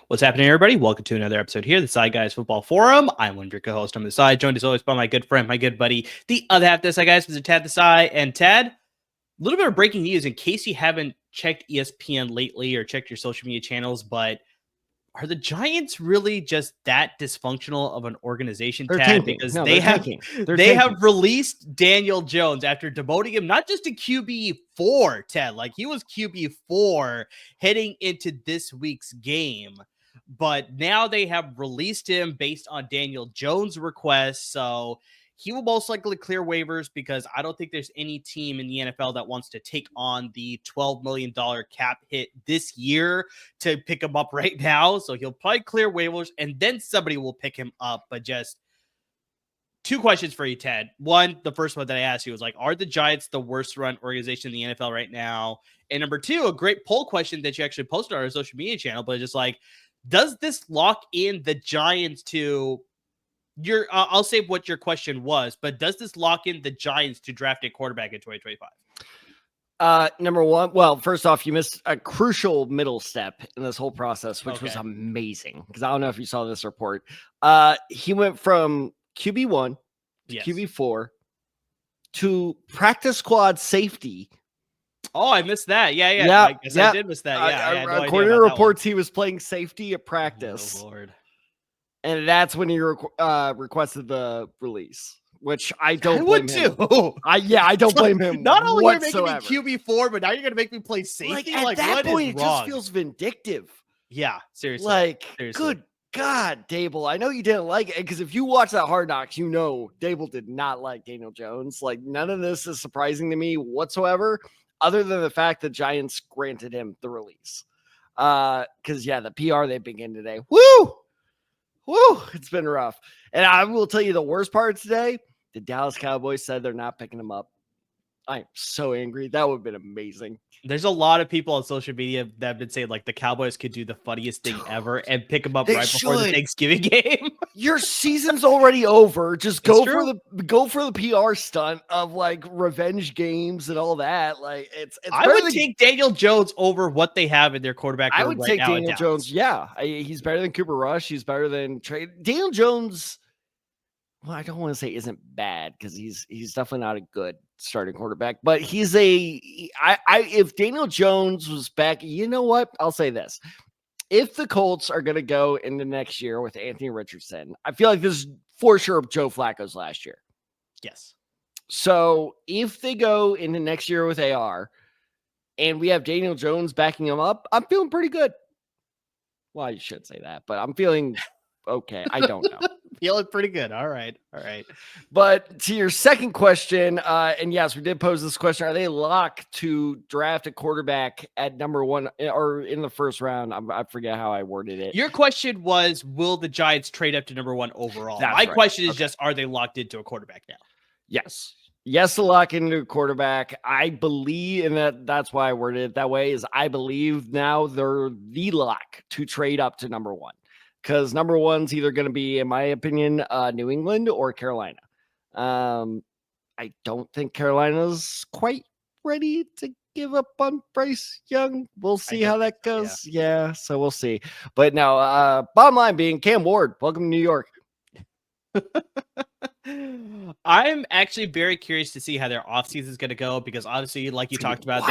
What's happening, everybody? Welcome to another episode here, the Side Guys Football Forum. I'm one of your co-hosts on the side, joined as always by my good friend, my good buddy, the other half of the Side Guys, Mr. Tad the Side. And Tad, a little bit of breaking news in case you haven't checked ESPN lately or checked your social media channels, but are the Giants really just that dysfunctional of an organization, They're Tad? tanking. Because No, they they're have released Daniel Jones after demoting him not just to QB4, Ted, like he was QB4 heading into this week's game. But now they have released him based on Daniel Jones' request. So he will most likely clear waivers because I don't think there's any team in the NFL that wants to take on the $12 million cap hit this year to pick him up right now. So he'll probably clear waivers and then somebody will pick him up. But just two questions for you, Ted. One, the first one that I asked you was like, are the Giants the worst run organization in the NFL right now? And number two, a great poll question that you actually posted on our social media channel, but just like, does this lock in the Giants to your, I'll say what your question was, but does this lock in the Giants to draft a quarterback in 2025? Number one, well, first off, you missed a crucial middle step in this whole process, which was amazing. Because I don't know if you saw this report. He went from QB1 to QB4 to practice squad safety. Oh, I missed that. Yeah. I guess I did miss that. Yeah. According to reports, he was playing safety at practice. Oh, Lord. And that's when he requested the release, which I don't blame him. Too. I don't blame him. Not only whatsoever. are you making me QB4, but now you're going to make me play safety? At that point, it just feels vindictive. Yeah, seriously. Good God, Dable. I know you didn't like it because if you watch that Hard Knocks, you know Dable did not like Daniel Jones. Like, none of this is surprising to me whatsoever, other than the fact that Giants granted him the release. Because, the PR they begin today. Woo! It's been rough. And I will tell you the worst part today, the Dallas Cowboys said they're not picking him up. I am so angry. That would have been amazing. There's a lot of people on social media that have been saying like the Cowboys could do the funniest thing ever and pick him up before the Thanksgiving game. Your season's already over. Just go for the PR stunt of like revenge games and all that. Like it's I would take Daniel Jones over what they have in their quarterback. I would take Daniel Jones. Yeah, he's better than Cooper Rush. He's better than Trey. Daniel Jones. Well, I don't want to say isn't bad because he's definitely not a good starting quarterback, but if Daniel Jones was back, you know what? I'll say this. If the Colts are going to go into next year with Anthony Richardson, I feel like this is for sure Joe Flacco's last year. Yes. So if they go into next year with AR and we have Daniel Jones backing him up, I'm feeling pretty good. Well, you should say that, but I'm feeling okay. I don't know. Feeling pretty good. All right. But to your second question, and yes, we did pose this question. Are they locked to draft a quarterback at number one or in the first round? I forget how I worded it. Your question was, will the Giants trade up to number one overall? My question is just, are they locked into a quarterback now? Yes. Yes, to lock into a quarterback. I believe, and that's why I worded it that way, is I believe now they're the lock to trade up to number one. Because number one's either going to be, in my opinion, New England or Carolina. I don't think Carolina's quite ready to give up on Bryce Young. We'll see how that goes. Yeah, so we'll see. But no, bottom line being Cam Ward, welcome to New York. I'm actually very curious to see how their offseason is going to go because obviously, like you talked about,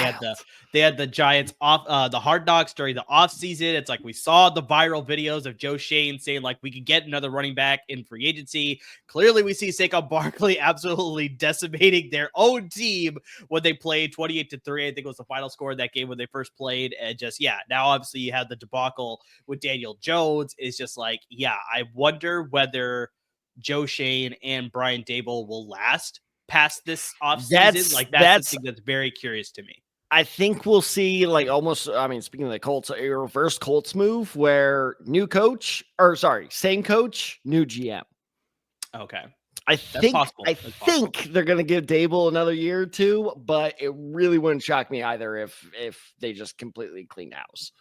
they had the Giants off the Hard Knocks during the offseason. It's like we saw the viral videos of Joe Shane saying like we could get another running back in free agency. Clearly, we see Saquon Barkley absolutely decimating their own team when they played 28-3. I think was the final score of that game when they first played. And just now obviously you have the debacle with Daniel Jones. It's just like I wonder whether Joe Shane and Brian Daboll will last past this offseason. That's something that's very curious to me. I think we'll see speaking of the Colts, a reverse Colts move where same coach, new GM. Okay. I That's possible. think they're going to give Dable another year or two, but it really wouldn't shock me either if they just completely clean house.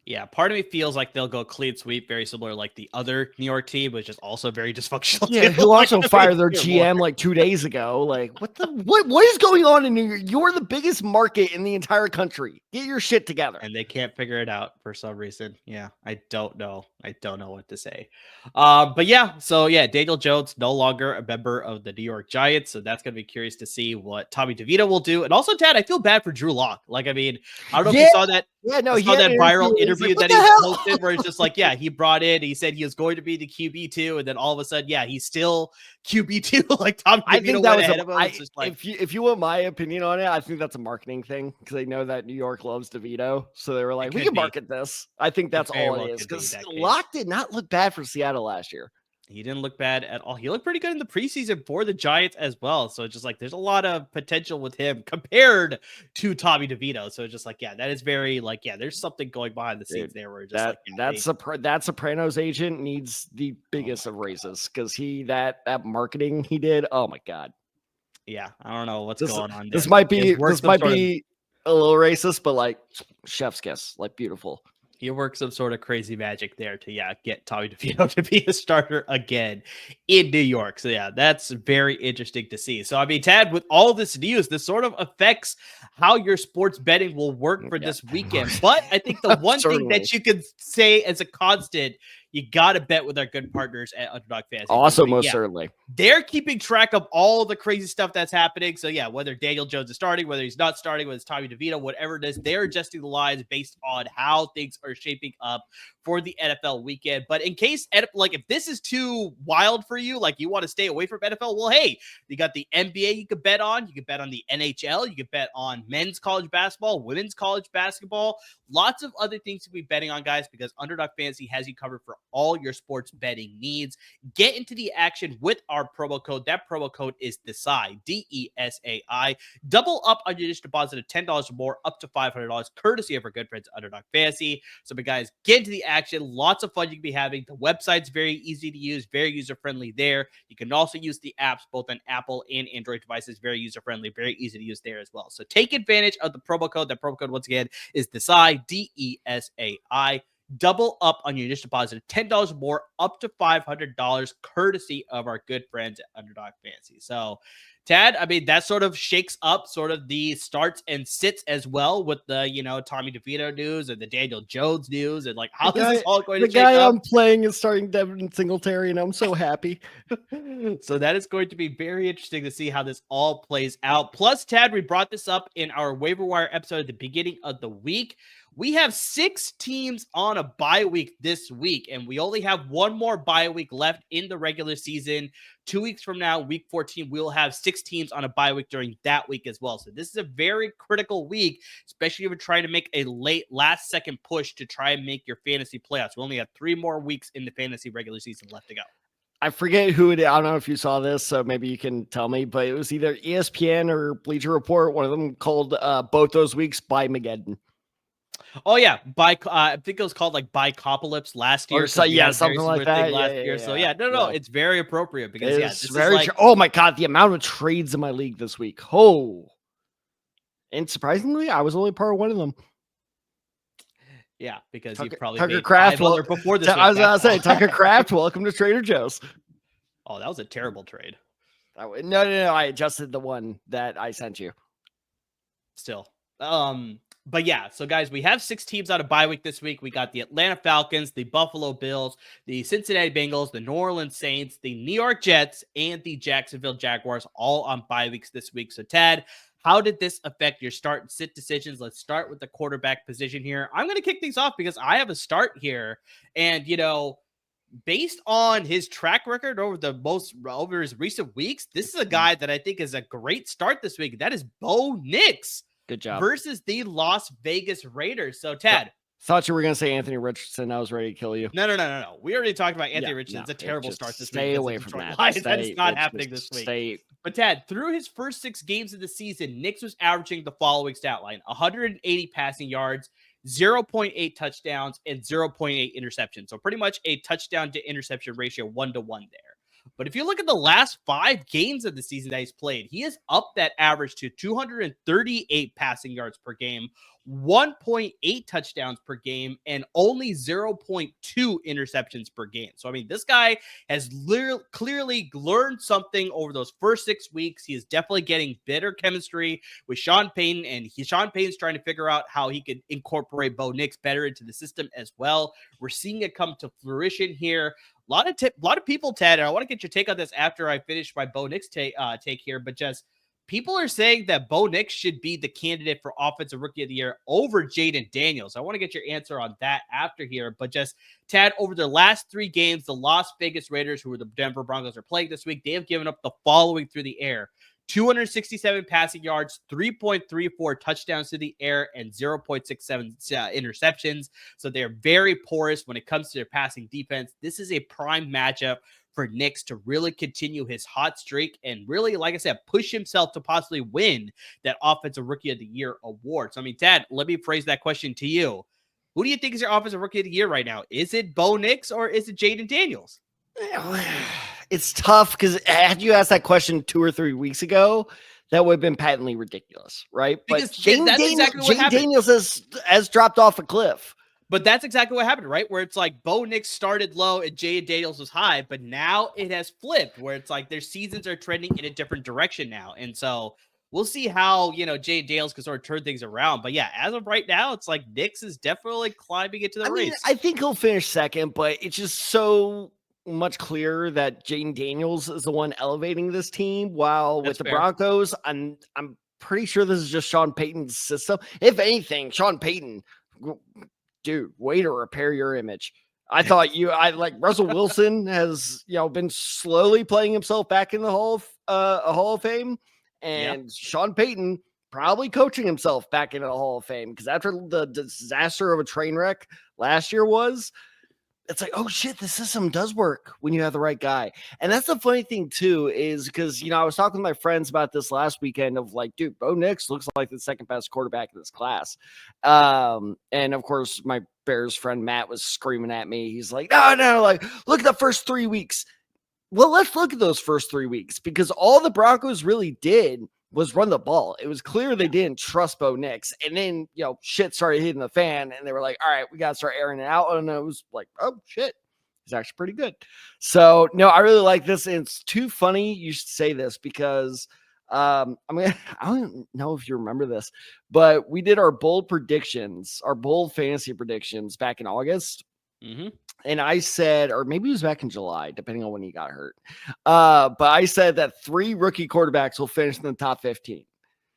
Yeah, part of me feels like they'll go clean sweep, very similar like the other New York team, which is also very dysfunctional. Yeah, who also fired their GM like 2 days ago. Like, what is going on in New York? You're the biggest market in the entire country. Get your shit together. And they can't figure it out for some reason. Yeah, I don't know. I don't know what to say. But yeah, so yeah, Daniel Jones no longer a member of the New York Giants, so that's gonna be curious to see what Tommy DeVito will do. And also, Tad, I feel bad for Drew Lock. Like, I mean, I don't know if you saw that. Yeah, no, I saw that viral interview that he posted where it's just like, yeah, he brought in, he said he was going to be the QB2, and then all of a sudden, yeah, he's still QB2. Like Tom DeVito went ahead of him. It's just like, if you want my opinion on it, I think that's a marketing thing because they know that New York loves DeVito, so they were like, we can market this. I think that's all it is because Locke did not look bad for Seattle last year. He didn't look bad at all. He looked pretty good in the preseason for the Giants as well. So it's just like there's a lot of potential with him compared to Tommy DeVito. So it's just like, yeah, that is very like, yeah, there's something going behind the scenes there where just that Sopranos agent needs the biggest of raises because that marketing he did. Oh my God. Yeah, I don't know what's going on. This might be a little racist, but like chef's kiss, like beautiful. He worked some sort of crazy magic there to, get Tommy DeVito to be a starter again in New York. So, yeah, that's very interesting to see. So, I mean, Tad, with all this news, this sort of affects how your sports betting will work for this weekend. But I think the one thing that you could say as a constant, you got to bet with our good partners at Underdog Fantasy. Also, most certainly. They're keeping track of all the crazy stuff that's happening. So, yeah, whether Daniel Jones is starting, whether he's not starting, whether it's Tommy DeVito, whatever it is, they're adjusting the lines based on how things are shaping up for the NFL weekend. But in case, if this is too wild for you, like you want to stay away from NFL, well, hey, you got the NBA you could bet on. You could bet on the NHL. You could bet on men's college basketball, women's college basketball. Lots of other things to be betting on, guys, because Underdog Fantasy has you covered for all your sports betting needs. Get into the action with our promo code. That promo code is DESAI, DESAI. Double up on your initial deposit of $10 or more, up to $500, courtesy of our good friends at Underdog Fantasy. So, guys, get into the action. Lots of fun you can be having. The website's very easy to use, very user-friendly there. You can also use the apps both on Apple and Android devices. Very user-friendly, very easy to use there as well. So take advantage of the promo code. That promo code, once again, is DESAI, DESAI. Double up on your initial deposit of $10 or more, up to $500, courtesy of our good friends at Underdog Fantasy. So, Tad, I mean, that sort of shakes up sort of the starts and sits as well with the, Tommy DeVito news and the Daniel Jones news and like how is this all going to shake up? The guy I'm playing is starting Devin Singletary and I'm so happy. So that is going to be very interesting to see how this all plays out. Plus, Tad, we brought this up in our waiver wire episode at the beginning of the week. We have 6 teams on a bye week this week, and we only have one more bye week left in the regular season. 2 weeks from now, week 14, we'll have 6 teams on a bye week during that week as well. So this is a very critical week, especially if you're trying to make a late last-second push to try and make your fantasy playoffs. We only have 3 more weeks in the fantasy regular season left to go. I forget who it is. I don't know if you saw this, so maybe you can tell me, but it was either ESPN or Bleacher Report. One of them called both those weeks by Mageddon. Oh yeah, I think it was called like Bicopolis last year. Or so, yeah, something like that. Last year. So no, it's very appropriate because this is like, oh my God, the amount of trades in my league this week. Oh, and surprisingly, I was only part of one of them. Yeah, because you probably Tucker Kraft before this. I was gonna say Tucker Kraft. Welcome to Trader Joe's. Oh, that was a terrible trade. No. I adjusted the one that I sent you. Still, but yeah, so guys, we have 6 teams on a bye week this week. We got the Atlanta Falcons, the Buffalo Bills, the Cincinnati Bengals, the New Orleans Saints, the New York Jets, and the Jacksonville Jaguars all on bye weeks this week. So Tad, how did this affect your start and sit decisions? Let's start with the quarterback position here. I'm going to kick things off because I have a start here. And, based on his track record over his recent weeks, this is a guy that I think is a great start this week. That is Bo Nix. Good job. Versus the Las Vegas Raiders. So, Tad, Thought you were going to say Anthony Richardson. I was ready to kill you. No. We already talked about Anthony Richardson. It's a terrible start this week. Stay away from that. That is not happening this week. But Tad, through his first 6 games of the season, Nix was averaging the following stat line: 180 passing yards, 0.8 touchdowns, and 0.8 interceptions. So pretty much a touchdown to interception ratio 1-1 there. But if you look at the last 5 games of the season that he's played, he has upped that average to 238 passing yards per game, 1.8 touchdowns per game, and only 0.2 interceptions per game. So, I mean, this guy has clearly learned something over those first 6 weeks. He is definitely getting better chemistry with Sean Payton, and Sean Payton's trying to figure out how he could incorporate Bo Nix better into the system as well. We're seeing it come to fruition here. A lot of people, Ted, and I want to get your take on this after I finish my Bo Nix take here, but just people are saying that Bo Nix should be the candidate for Offensive Rookie of the Year over Jaden Daniels. I want to get your answer on that after here, but just, Tad, over their last 3 games, the Las Vegas Raiders, who are the Denver Broncos, are playing this week. They have given up the following through the air: 267 passing yards, 3.34 touchdowns to the air, and 0.67 interceptions. So they're very porous when it comes to their passing defense. This is a prime matchup for Nix to really continue his hot streak and really, like I said, push himself to possibly win that Offensive Rookie of the Year award. So, I mean, Tad, let me phrase that question to you. Who do you think is your Offensive Rookie of the Year right now? Is it Bo Nix or is it Jaden Daniels? It's tough because had you asked that question 2 or 3 weeks ago, that would have been patently ridiculous, right? Because but Jaden Daniels has dropped off a cliff. But that's exactly what happened, right? Where it's like Bo Nix started low and Jaden Daniels was high, but now it has flipped where it's like their seasons are trending in a different direction now. And so we'll see how, Jaden Daniels can sort of turn things around. But yeah, as of right now, it's like Nix is definitely climbing into the race. I think he'll finish second, but it's just so much clearer that Jaden Daniels is the one elevating this team. While with the Broncos, I'm pretty sure this is just Sean Payton's system. If anything, Sean Payton, dude, way to repair your image. I thought Russell Wilson has, been slowly playing himself back in the Hall of Fame, and Sean Payton probably coaching himself back into the Hall of Fame, because after the disaster of a train wreck last year it's like, oh shit, the system does work when you have the right guy. And that's the funny thing too, is because, I was talking with my friends about this last weekend of like, dude, Bo Nix looks like the second best quarterback in this class. And of course, my Bears friend Matt was screaming at me. He's like, no, like, look at the first 3 weeks. Well, let's look at those first 3 weeks, because all the Broncos really did was run the ball. It was clear they didn't trust Bo Nix. And then, shit started hitting the fan, and they were like, all right, we got to start airing it out. And it was like, oh, shit, it's actually pretty good. So, no, I really like this. And it's too funny you should say this, because I don't know if you remember this, but we did our bold fantasy predictions back in August. Mm-hmm. And I said, or maybe it was back in July, depending on when he got hurt. But I said that 3 rookie quarterbacks will finish in the top 15.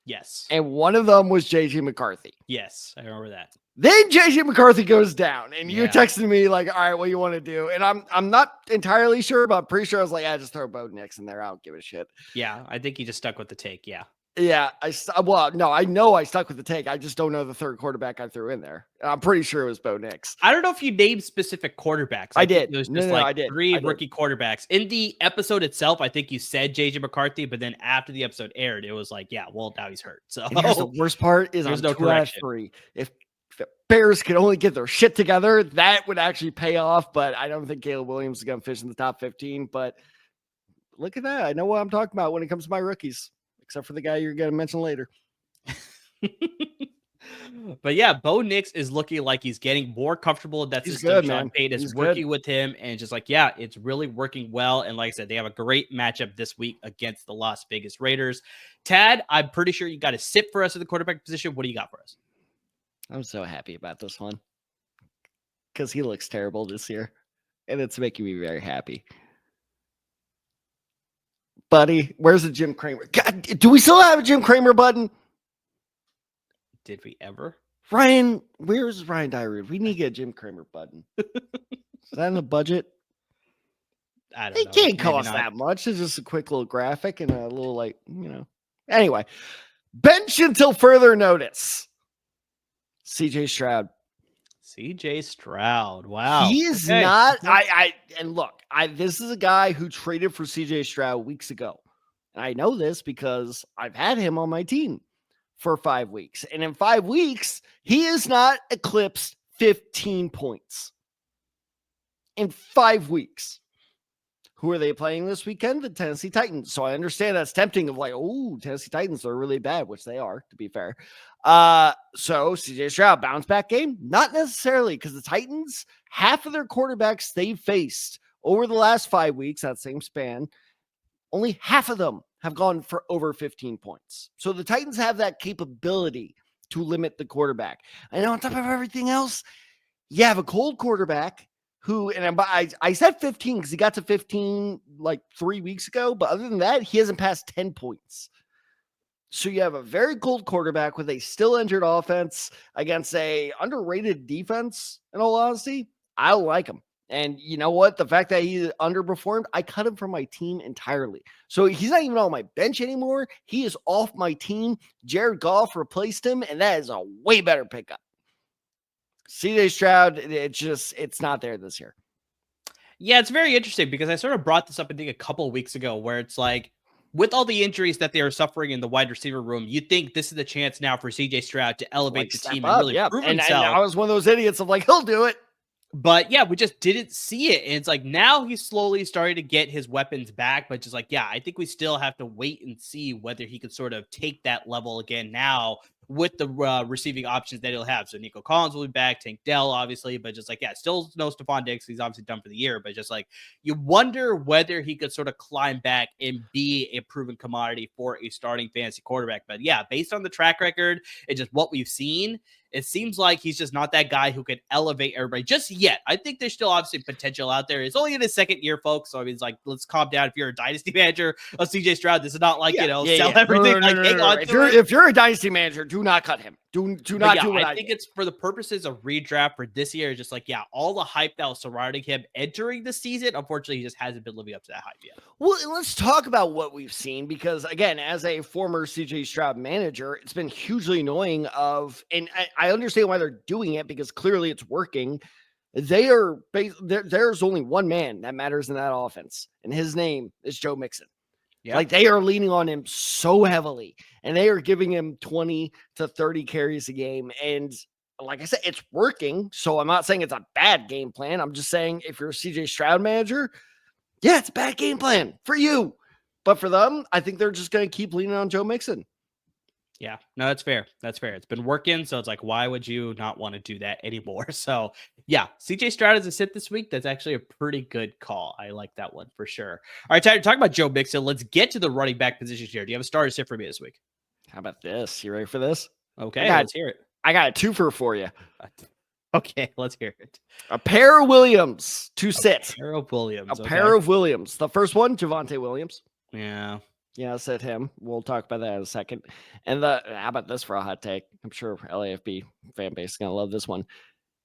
Yes. And one of them was JJ McCarthy. Yes, I remember that. Then JJ McCarthy goes down, and you texted me like, all right, what do you want to do? And I'm not entirely sure, but I'm pretty sure I was like, just throw Bo Nix in there. I don't give a shit. Yeah, I think he just stuck with the take. Yeah. Yeah, I know I stuck with the take. I just don't know the third quarterback I threw in there. I'm pretty sure it was Bo Nix. I don't know if you named specific quarterbacks. I did. It was just I did. 3 rookie quarterbacks. In the episode itself, I think you said JJ McCarthy, but then after the episode aired, it was like, well, now he's hurt. So here's the worst part is there's no 2 out of 3. If the Bears could only get their shit together, that would actually pay off. But I don't think Caleb Williams is going to finish in the top 15. But look at that. I know what I'm talking about when it comes to my rookies. Except for the guy you're going to mention later. But yeah, Bo Nix is looking like he's getting more comfortable in that system. Sean Payton is working with him, and just like, it's really working well. And like I said, they have a great matchup this week against the Las Vegas Raiders. Tad, I'm pretty sure you got to sit for us at the quarterback position. What do you got for us? I'm so happy about this one because he looks terrible this year, and it's making me very happy. Buddy, where's the Jim Cramer? God, do we still have a Jim Cramer button? Did we ever? Ryan, where's Ryan Dyrud? We need to get a Jim Cramer button. Is that in the budget? I don't know. It can't cost that much. It's just a quick little graphic and a little Anyway, bench until further notice. CJ Stroud. CJ Stroud. Wow. He is Okay. not. And look, this is a guy who traded for CJ Stroud weeks ago. And I know this because I've had him on my team for 5 weeks. And in 5 weeks, he has not eclipsed 15 points. In 5 weeks. Who are they playing this weekend? The Tennessee Titans. So I understand that's tempting of like, oh, Tennessee Titans are really bad, which they are, to be fair. So CJ Stroud, bounce back game? Not necessarily, because the Titans, half of their quarterbacks they've faced over the last 5 weeks, that same span, only half of them have gone for over 15 points. So the Titans have that capability to limit the quarterback. And on top of everything else, you have a cold quarterback who, and I said 15 because he got to 15 like 3 weeks ago, but other than that, he hasn't passed 10 points. So you have a very cold quarterback with a still injured offense against a underrated defense, in all honesty. I like him. And you know what? The fact that he underperformed, I cut him from my team entirely. So he's not even on my bench anymore. He is off my team. Jared Goff replaced him, and that is a way better pickup. CJ Stroud, it's not there this year. Yeah, it's very interesting because I sort of brought this up, I think, a couple of weeks ago, where it's like, with all the injuries that they are suffering in the wide receiver room, you think this is the chance now for CJ Stroud to elevate the team and really prove himself. And I was one of those idiots of like, he'll do it. But yeah, we just didn't see it. And it's like now he's slowly starting to get his weapons back. But just like, yeah, I think we still have to wait and see whether he could sort of take that level again now with the receiving options that he'll have. So Nico Collins will be back, Tank Dell, obviously. But just like, yeah, still no Stephon Diggs. He's obviously done for the year. But just like, you wonder whether he could sort of climb back and be a proven commodity for a starting fantasy quarterback. But yeah, based on the track record and just what we've seen, it seems like he's just not that guy who could elevate everybody just yet. I think there's still obviously potential out there. It's only in his second year, folks. So I mean, it's like, let's calm down. If you're a dynasty manager of CJ Stroud, this is not like, sell everything. If you're a dynasty manager, do not cut him. Do not do what I think it's for the purposes of redraft for this year. Just like, yeah, all the hype that was surrounding him entering the season, unfortunately, he just hasn't been living up to that hype yet. Well, let's talk about what we've seen, because again, as a former CJ Stroud manager, it's been hugely annoying and I understand why they're doing it, because clearly it's working. There's only one man that matters in that offense, and his name is Joe Mixon. Yep. Like, they are leaning on him so heavily, and they are giving him 20 to 30 carries a game. And like I said, it's working. So I'm not saying it's a bad game plan. I'm just saying, if you're a CJ Stroud manager, yeah, it's a bad game plan for you. But for them, I think they're just going to keep leaning on Joe Mixon. Yeah, no, that's fair. That's fair. It's been working. So it's like, why would you not want to do that anymore? So yeah, CJ Stroud as a sit this week. That's actually a pretty good call. I like that one for sure. All right, Tyler, talking about Joe Mixon, let's get to the running back positions here. Do you have a starter sit for me this week? How about this? You ready for this? Okay, let's hear it. I got a twofer for you. Okay, let's hear it. A pair of Williams to sit. Pair of Williams. A pair of Williams. The first one, Javonte Williams. Yeah. Yeah, sit him. We'll talk about that in a second. And how about this for a hot take? I'm sure LAFB fan base is going to love this one.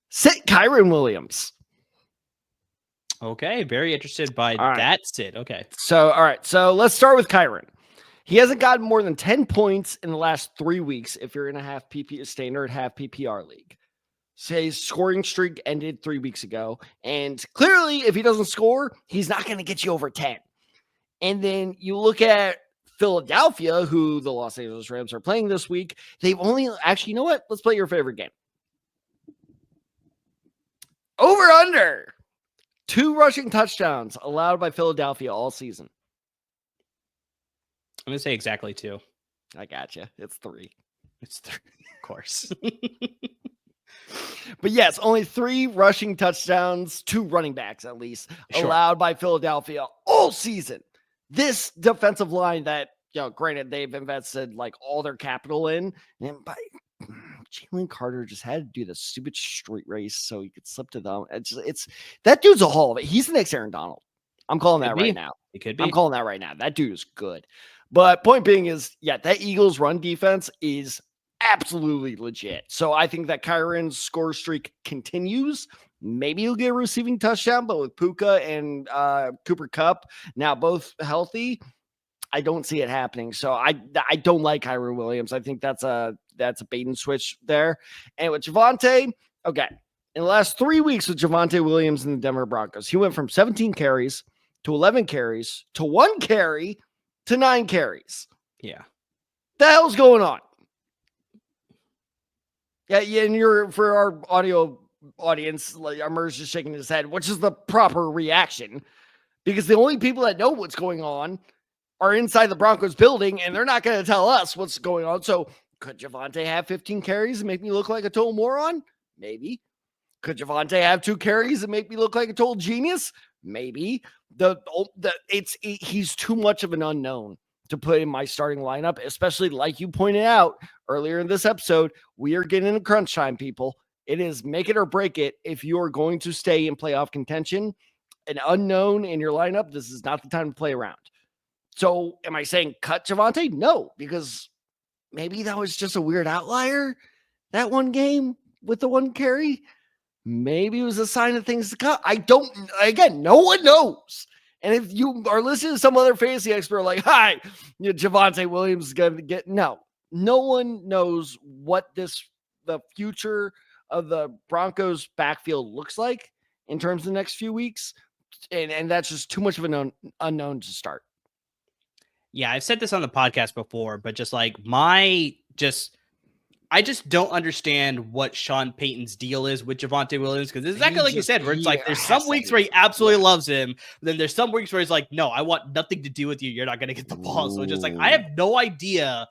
Sit Kyren Williams. Okay, very interested by that sit. Okay. So, all right. So let's start with Kyren. He hasn't gotten more than 10 points in the last 3 weeks if you're in a standard half PPR league. So his scoring streak ended 3 weeks ago. And clearly, if he doesn't score, he's not going to get you over 10. And then you look at Philadelphia, who the Los Angeles Rams are playing this week. They've only actually, you know what? Let's play your favorite game. Over under 2 rushing touchdowns allowed by Philadelphia all season. I'm going to say exactly 2. I gotcha. It's 3. It's 3, of course. But yes, only 3 rushing touchdowns, 2 running backs at least, allowed by Philadelphia all season. This defensive line that, granted, they've invested like all their capital in, and Jalen Carter just had to do the stupid street race so he could slip to them. It's that dude's a haul of it. He's the next Aaron Donald. I'm calling that right now. It could be. I'm calling that right now. That dude is good. But point being is, that Eagles run defense is absolutely legit. So I think that Kyren's score streak continues. Maybe he'll get a receiving touchdown, but with Puka and Cooper Kupp now both healthy, I don't see it happening. So I don't like Kyren Williams. I think that's a bait and switch there. And with Javonte, okay, in the last 3 weeks with Javonte Williams and the Denver Broncos, he went from 17 carries to 11 carries to 1 carry to 9 carries. Yeah. The hell's going on? Yeah, and for our audio audience, like Amir's just shaking his head, which is the proper reaction, because the only people that know what's going on are inside the Broncos building, and they're not going to tell us what's going on. So could Javonte have 15 carries and make me look like a total moron? Maybe. Could Javonte have 2 carries and make me look like a total genius? Maybe. He's too much of an unknown to put in my starting lineup, especially like you pointed out earlier in this episode. We are getting into crunch time, people. It is make it or break it if you are going to stay in playoff contention. An unknown in your lineup, this is not the time to play around. So am I saying cut Javonte? No, because maybe that was just a weird outlier, that one game with the 1 carry. Maybe it was a sign of things to come. No one knows. And if you are listening to some other fantasy expert like, hi, Javonte Williams is going to get, no one knows what the future of the Broncos backfield looks like in terms of the next few weeks. And that's just too much of an unknown to start. Yeah, I've said this on the podcast before, but just like I just don't understand what Sean Payton's deal is with Javonte Williams, because it's exactly like you said, where it's like there's some weeks where he absolutely loves him, but then there's some weeks where he's like, no, I want nothing to do with you. You're not going to get the ball. So just like I have no idea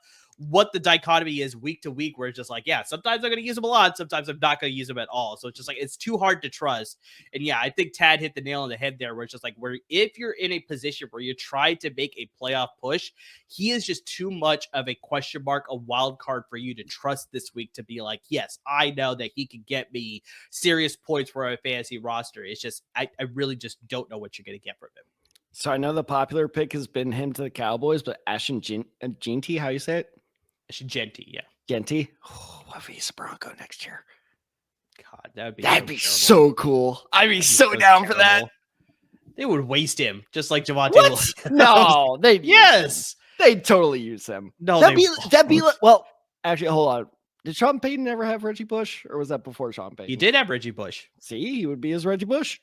what the dichotomy is week to week, where it's just like, yeah, sometimes I'm going to use him a lot, sometimes I'm not going to use him at all. So it's just like it's too hard to trust. And yeah, I think Tad hit the nail on the head there, where it's just like, where if you're in a position where you try to make a playoff push, he is just too much of a question mark, a wild card for you to trust this week to be like, yes, I know that he can get me serious points for a fantasy roster. It's just I really just don't know what you're going to get from him. So I know the popular pick has been him to the Cowboys, but Ashton Jeanty, how you say it? Genty, yeah. Genty. Oh, what if he's a Bronco next year? God, that'd be so cool. I'd be so down for that. They would waste him just like Javonte Williams. No, they'd totally use him. No, that'd be like, well, actually, hold on. Did Sean Payton ever have Reggie Bush, or was that before Sean Payton? He did have Reggie Bush. See, he would be as Reggie Bush.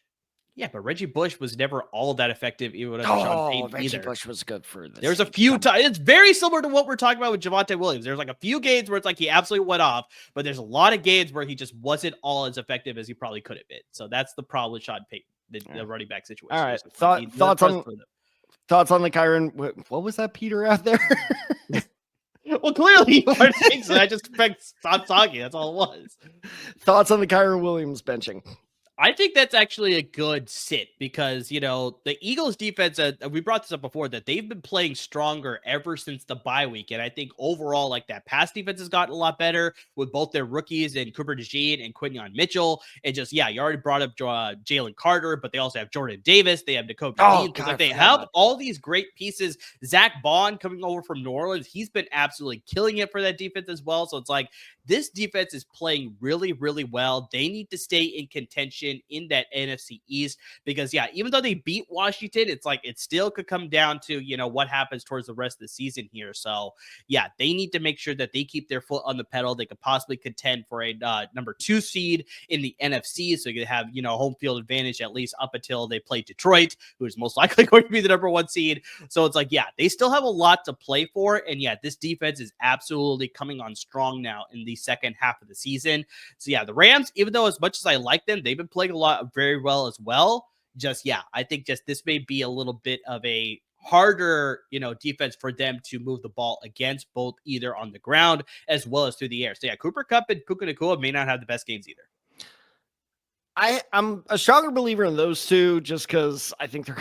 Yeah, but Reggie Bush was never all that effective, even under Sean Payton Reggie Bush was good for this. There's a few times. It's very similar to what we're talking about with Javonte Williams. There's like a few games where it's like he absolutely went off, but there's a lot of games where he just wasn't all as effective as he probably could have been. So that's the problem with Sean Payton, the running back situation. All right, thoughts on the Kyren? What was that, Peter, out there? Well, clearly you weren't thinking, so I just stopped talking. That's all it was. Thoughts on the Kyren Williams benching? I think that's actually a good sit, because, the Eagles defense, we brought this up before, that they've been playing stronger ever since the bye week. And I think overall, like, that pass defense has gotten a lot better with both their rookies and Cooper DeJean and Quinyon Mitchell. And just, you already brought up Jalen Carter, but they also have Jordan Davis. They have Nakobe Dean. Like, they have all these great pieces. Zach Bond coming over from New Orleans. He's been absolutely killing it for that defense as well. So it's like, this defense is playing really, really well. They need to stay in contention in that NFC East, because even though they beat Washington, it's like it still could come down to what happens towards the rest of the season here. So they need to make sure that they keep their foot on the pedal. They could possibly contend for a number 2 seed in the NFC, so you could have home field advantage at least up until they play Detroit, who is most likely going to be the number 1 seed. So it's like they still have a lot to play for, and this defense is absolutely coming on strong now in the second half of the season. So the Rams, even though as much as I like them, they've been playing a lot very well as well. I think this may be a little bit of a harder, defense for them to move the ball against, both either on the ground as well as through the air. So Cooper Kupp and Puka Nacua may not have the best games either. I'm a stronger believer in those two, just because I think they're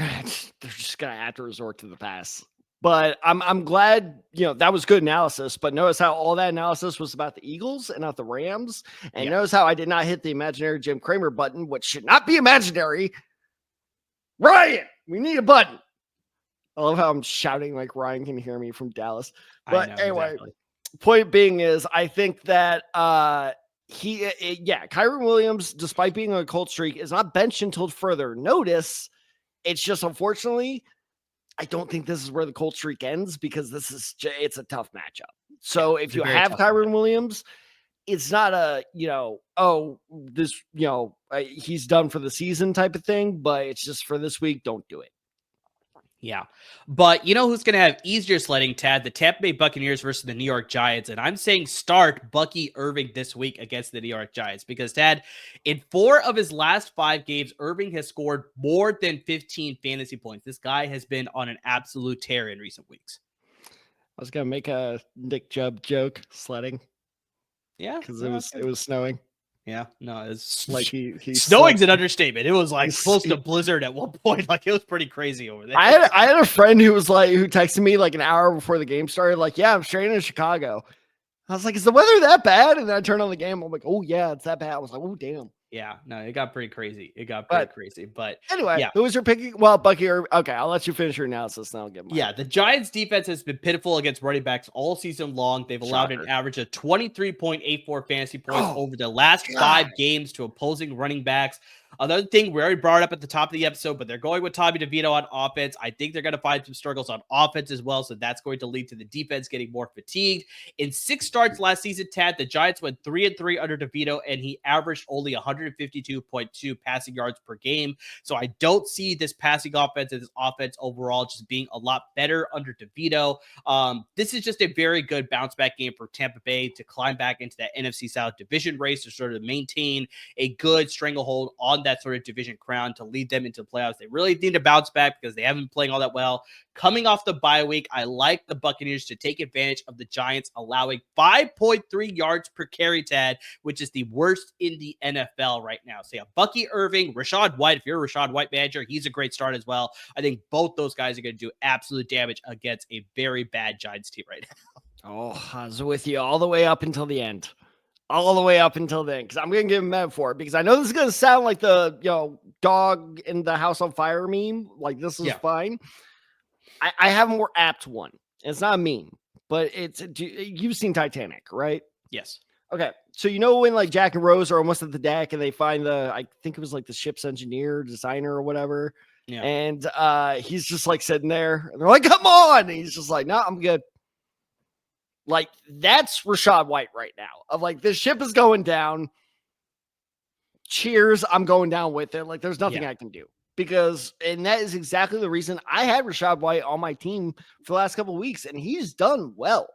just gonna have to resort to the pass. But I'm glad, that was good analysis. But notice how all that analysis was about the Eagles and not the Rams. And notice how I did not hit the imaginary Jim Cramer button, which should not be imaginary. Ryan, we need a button. I love how I'm shouting like Ryan can hear me from Dallas. But anyway, point being is I think that Kyren Williams, despite being on a cold streak, is not benched until further notice. It's just, unfortunately, I don't think this is where the cold streak ends, because it's a tough matchup. So if you have Kyren Williams, it's not a, he's done for the season type of thing, but it's just for this week. Don't do it. Yeah. But you know who's going to have easier sledding, Tad? The Tampa Bay Buccaneers versus the New York Giants. And I'm saying start Bucky Irving this week against the New York Giants because, Tad, in 4 of his last 5 games, Irving has scored more than 15 fantasy points. This guy has been on an absolute tear in recent weeks. I was going to make a Nick Chubb joke, sledding. Yeah. Because it was snowing. Yeah, no, it's like he snowing's an understatement. It was like close to blizzard at one point. Like it was pretty crazy over there. I had a friend who texted me like an hour before the game started, like, yeah, I'm straight into Chicago. I was like, is the weather that bad? And then I turned on the game. I'm like, oh yeah, it's that bad. I was like, oh damn. Yeah, no, it got pretty crazy. Crazy. But anyway, who was your picking? Well, Bucky Irving. Okay, I'll let you finish your analysis and I'll get mine. Yeah, the Giants defense has been pitiful against running backs all season long. They've allowed an average of 23.84 fantasy points over the last 5 games to opposing running backs. Another thing we already brought up at the top of the episode, but they're going with Tommy DeVito on offense. I think they're going to find some struggles on offense as well, so that's going to lead to the defense getting more fatigued. In 6 starts last season, Tad, the Giants went 3-3 under DeVito, and he averaged only 152.2 passing yards per game. So I don't see this passing offense and this offense overall just being a lot better under DeVito. This is just a very good bounce back game for Tampa Bay to climb back into that NFC South division race to sort of maintain a good stranglehold on that sort of division crown to lead them into the playoffs. They really need to bounce back because they haven't been playing all that well. Coming off the bye week, I like the Buccaneers to take advantage of the Giants allowing 5.3 yards per carry, Tad, which is the worst in the NFL right now. So yeah, Bucky Irving, Rachaad White, if you're a Rachaad White manager, he's a great start as well. I think both those guys are going to do absolute damage against a very bad Giants team right now. Oh, I was with you all the way up until the end. All the way up until then, because I'm going to give a metaphor, because I know this is going to sound like the dog in the house on fire meme. Like, this is fine. I have a more apt one. It's not a meme, but you've seen Titanic, right? Yes. Okay. So, when like Jack and Rose are almost at the deck and they find I think it was like the ship's engineer, designer or whatever. Yeah. And he's just like sitting there and they're like, come on. And he's just like, no, I'm good. Like, that's Rachaad White right now. Of like, this ship is going down. Cheers, I'm going down with it. Like, there's nothing I can do. And that is exactly the reason I had Rachaad White on my team for the last couple of weeks, and he's done well.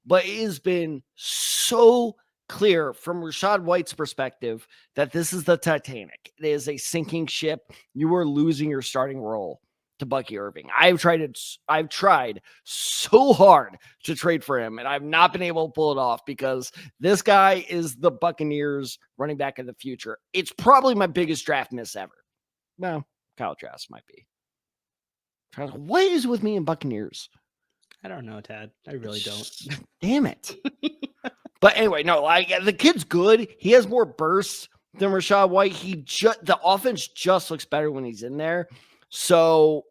But it has been so clear from Rachaad White's perspective that this is the Titanic. It is a sinking ship. You are losing your starting role to Bucky Irving. I've tried so hard to trade for him, and I've not been able to pull it off because this guy is the Buccaneers running back of the future. It's probably my biggest draft miss ever. Well, Kyle Trask might be. What is with me and Buccaneers? I don't know, Tad. I really don't. Damn it. But anyway, no, the kid's good. He has more bursts than Rachaad White. The offense just looks better when he's in there. So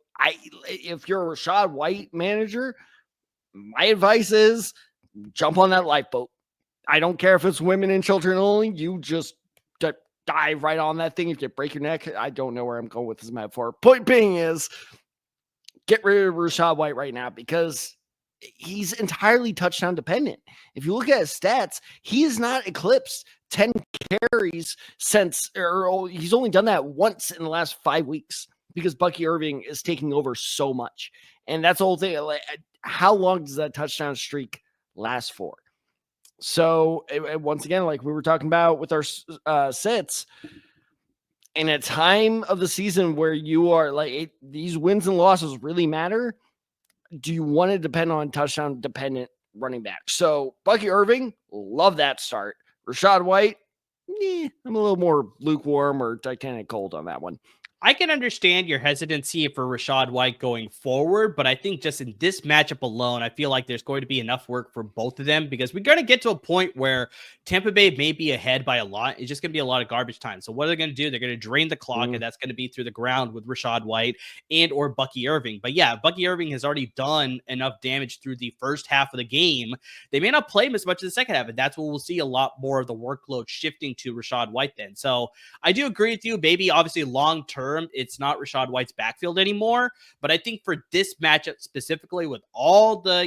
if you're a Rachaad White manager, my advice is jump on that lifeboat. I don't care if it's women and children only. You just dive right on that thing. If you break your neck, I don't know where I'm going with this metaphor. Point being is get rid of Rachaad White right now because he's entirely touchdown dependent. If you look at his stats, he has not eclipsed 10 carries he's only done that once in the last 5 weeks. Because Bucky Irving is taking over so much. And that's the whole thing. Like, how long does that touchdown streak last for? So, once again, like we were talking about with our sits, in a time of the season where you are like, these wins and losses really matter, do you want to depend on touchdown dependent running back? So, Bucky Irving, love that start. Rachaad White, I'm a little more lukewarm or Titanic cold on that one. I can understand your hesitancy for Rachaad White going forward, but I think just in this matchup alone, I feel like there's going to be enough work for both of them because we're going to get to a point where Tampa Bay may be ahead by a lot. It's just going to be a lot of garbage time. So what are they going to do? They're going to drain the clock, and that's going to be through the ground with Rachaad White and or Bucky Irving. But yeah, Bucky Irving has already done enough damage through the first half of the game. They may not play him as much in the second half, and that's when we'll see a lot more of the workload shifting to Rachaad White then. So I do agree with you. Maybe obviously long term, it's not Rachaad White's backfield anymore. But I think for this matchup specifically with all the,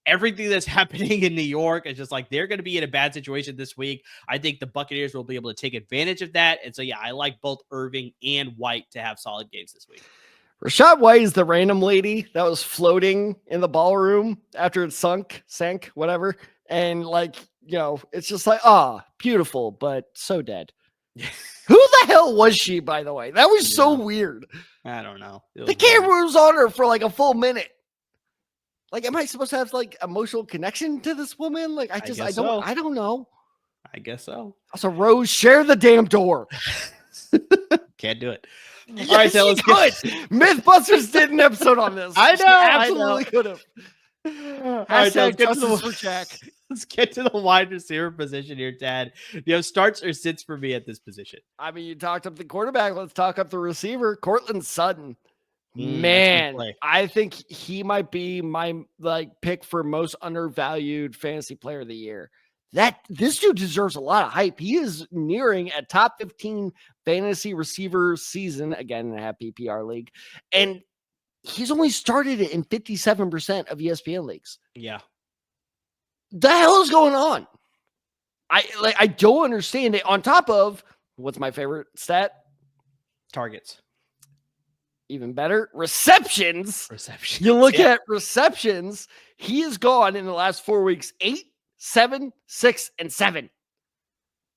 everything that's happening in New York is just like they're going to be in a bad situation this week. I think the Buccaneers will be able to take advantage of that. And so, yeah, I like both Irving and White to have solid games this week. Rachaad White is the random lady that was floating in the ballroom after it sank, whatever. And like, you know, it's just like, beautiful, but so dead. Who the hell was she, by the way? That was so weird. I don't know. The camera was on her for like a full minute. Like, am I supposed to have like emotional connection to this woman? Like, I don't know. I guess so. Also, Rose, share the damn door. Can't do it. All right, so let's get Mythbusters did an episode on this. I know. Absolutely could have. Hashtag justice for Jack. Let's get to the wide receiver position here, Dad. You have starts or sits for me at this position. I mean, you talked up the quarterback. Let's talk up the receiver, Courtland Sutton. Man, I think he might be my pick for most undervalued fantasy player of the year. This dude deserves a lot of hype. He is nearing a top 15 fantasy receiver season again in a PPR league, and he's only started it in 57% of ESPN leagues. Yeah, the hell is going on? I don't understand it. On top of what's my favorite stat? Targets. Even better, receptions. You look at receptions. He has gone in the last 4 weeks 8, 7, 6, and 7.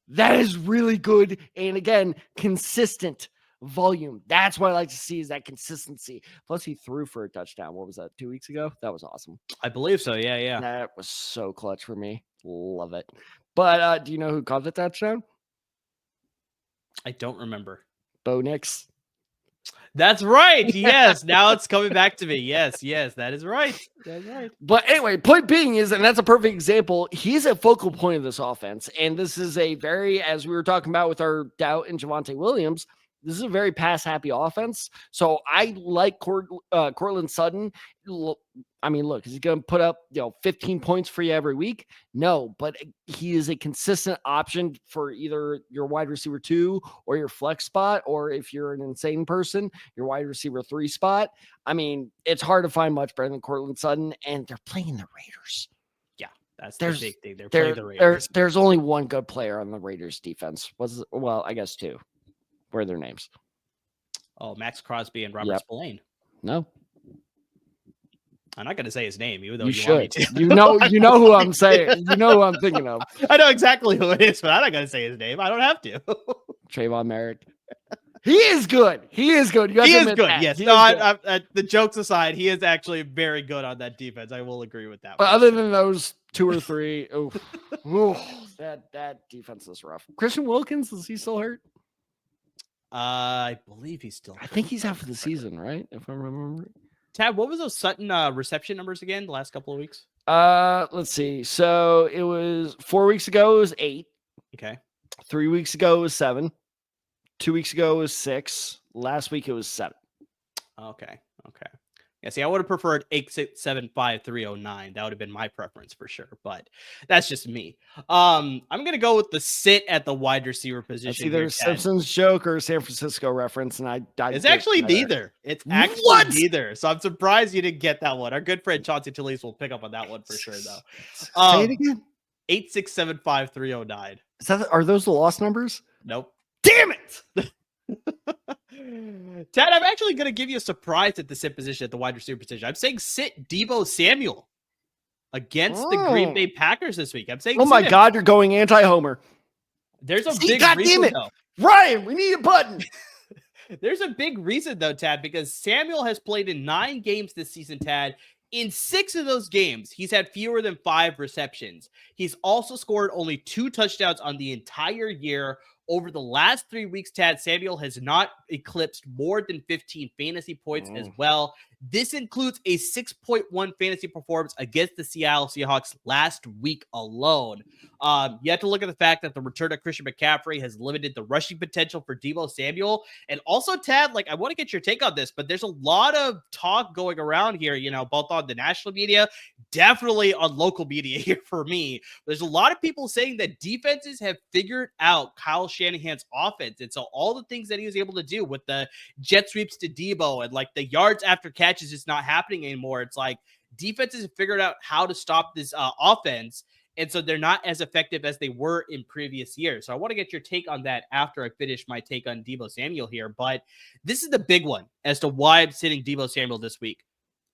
That is really good. And again, consistent volume. That's what I like to see is that consistency. Plus, he threw for a touchdown. What was that? 2 weeks ago? That was awesome. I believe so. Yeah. That was so clutch for me. Love it. But do you know who caught the touchdown? I don't remember. Bo Nix. That's right. Yes. Now it's coming back to me. Yes. That is right. That's right. But anyway, point being is, and that's a perfect example, he's a focal point of this offense. And this is a very, as we were talking about with our doubt in Javonte Williams, this is a very pass-happy offense. So I like Courtland Sutton. I mean, look, is he going to put up 15 points for you every week? No, but he is a consistent option for either your wide receiver 2 or your flex spot, or if you're an insane person, your wide receiver 3 spot. I mean, it's hard to find much better than Courtland Sutton, and they're playing the Raiders. Yeah, that's the big thing. They're playing the Raiders. There's only one good player on the Raiders defense. I guess 2. What are their names? Oh, Max Crosby and Robert Spillane. No. I'm not going to say his name, even though you should. Want me to. You know who I'm saying. You know who I'm thinking of. I know exactly who it is, but I'm not going to say his name. I don't have to. Trayvon Merrick. He is good. He is good. He is good. Yes. The jokes aside, he is actually very good on that defense. I will agree with that. But other than those 2 or 3, that defense is rough. Christian Wilkins, is he still hurt? I believe he's still. I think he's out for the season, right? If I remember. Tab, what was those Sutton reception numbers again? The last couple of weeks. Let's see. So it was 4 weeks ago. It was 8. Okay. 3 weeks ago it was 7. 2 weeks ago it was 6. Last week it was 7. Okay. Yeah, see, I would have preferred 8675309. That would have been my preference for sure, but that's just me. I'm gonna go with the sit at the wide receiver position. It's either a Simpsons joke or a San Francisco reference, and it's actually neither. It's actually neither. So I'm surprised you didn't get that one. Our good friend Chauncey Talese will pick up on that one for sure, though. Say it again. 8675309. Are those the lost numbers? Nope. Damn it. Ted, I'm actually going to give you a surprise at the sit position at the wide receiver position. I'm saying sit Deebo Samuel against the Green Bay Packers this week. I'm saying, oh my God, you're going anti-Homer. There's a big reason, though. Ryan, we need a button. There's a big reason, though, Tad, because Samuel has played in 9 games this season, Tad. In 6 of those games, he's had fewer than 5 receptions. He's also scored only 2 touchdowns on the entire year. Over the last 3 weeks, Tad, Samuel has not eclipsed more than 15 fantasy points as well. This includes a 6.1 fantasy performance against the Seattle Seahawks last week alone. You have to look at the fact that the return of Christian McCaffrey has limited the rushing potential for Deebo Samuel. And also, Tad, I want to get your take on this, but there's a lot of talk going around here, both on the national media, definitely on local media here for me. There's a lot of people saying that defenses have figured out Kyle Shanahan's offense. And so all the things that he was able to do with the jet sweeps to Deebo and the yards after catch is just not happening anymore. It's like defenses have figured out how to stop this offense. And so they're not as effective as they were in previous years. So I want to get your take on that after I finish my take on Deebo Samuel here. But this is the big one as to why I'm sitting Deebo Samuel this week.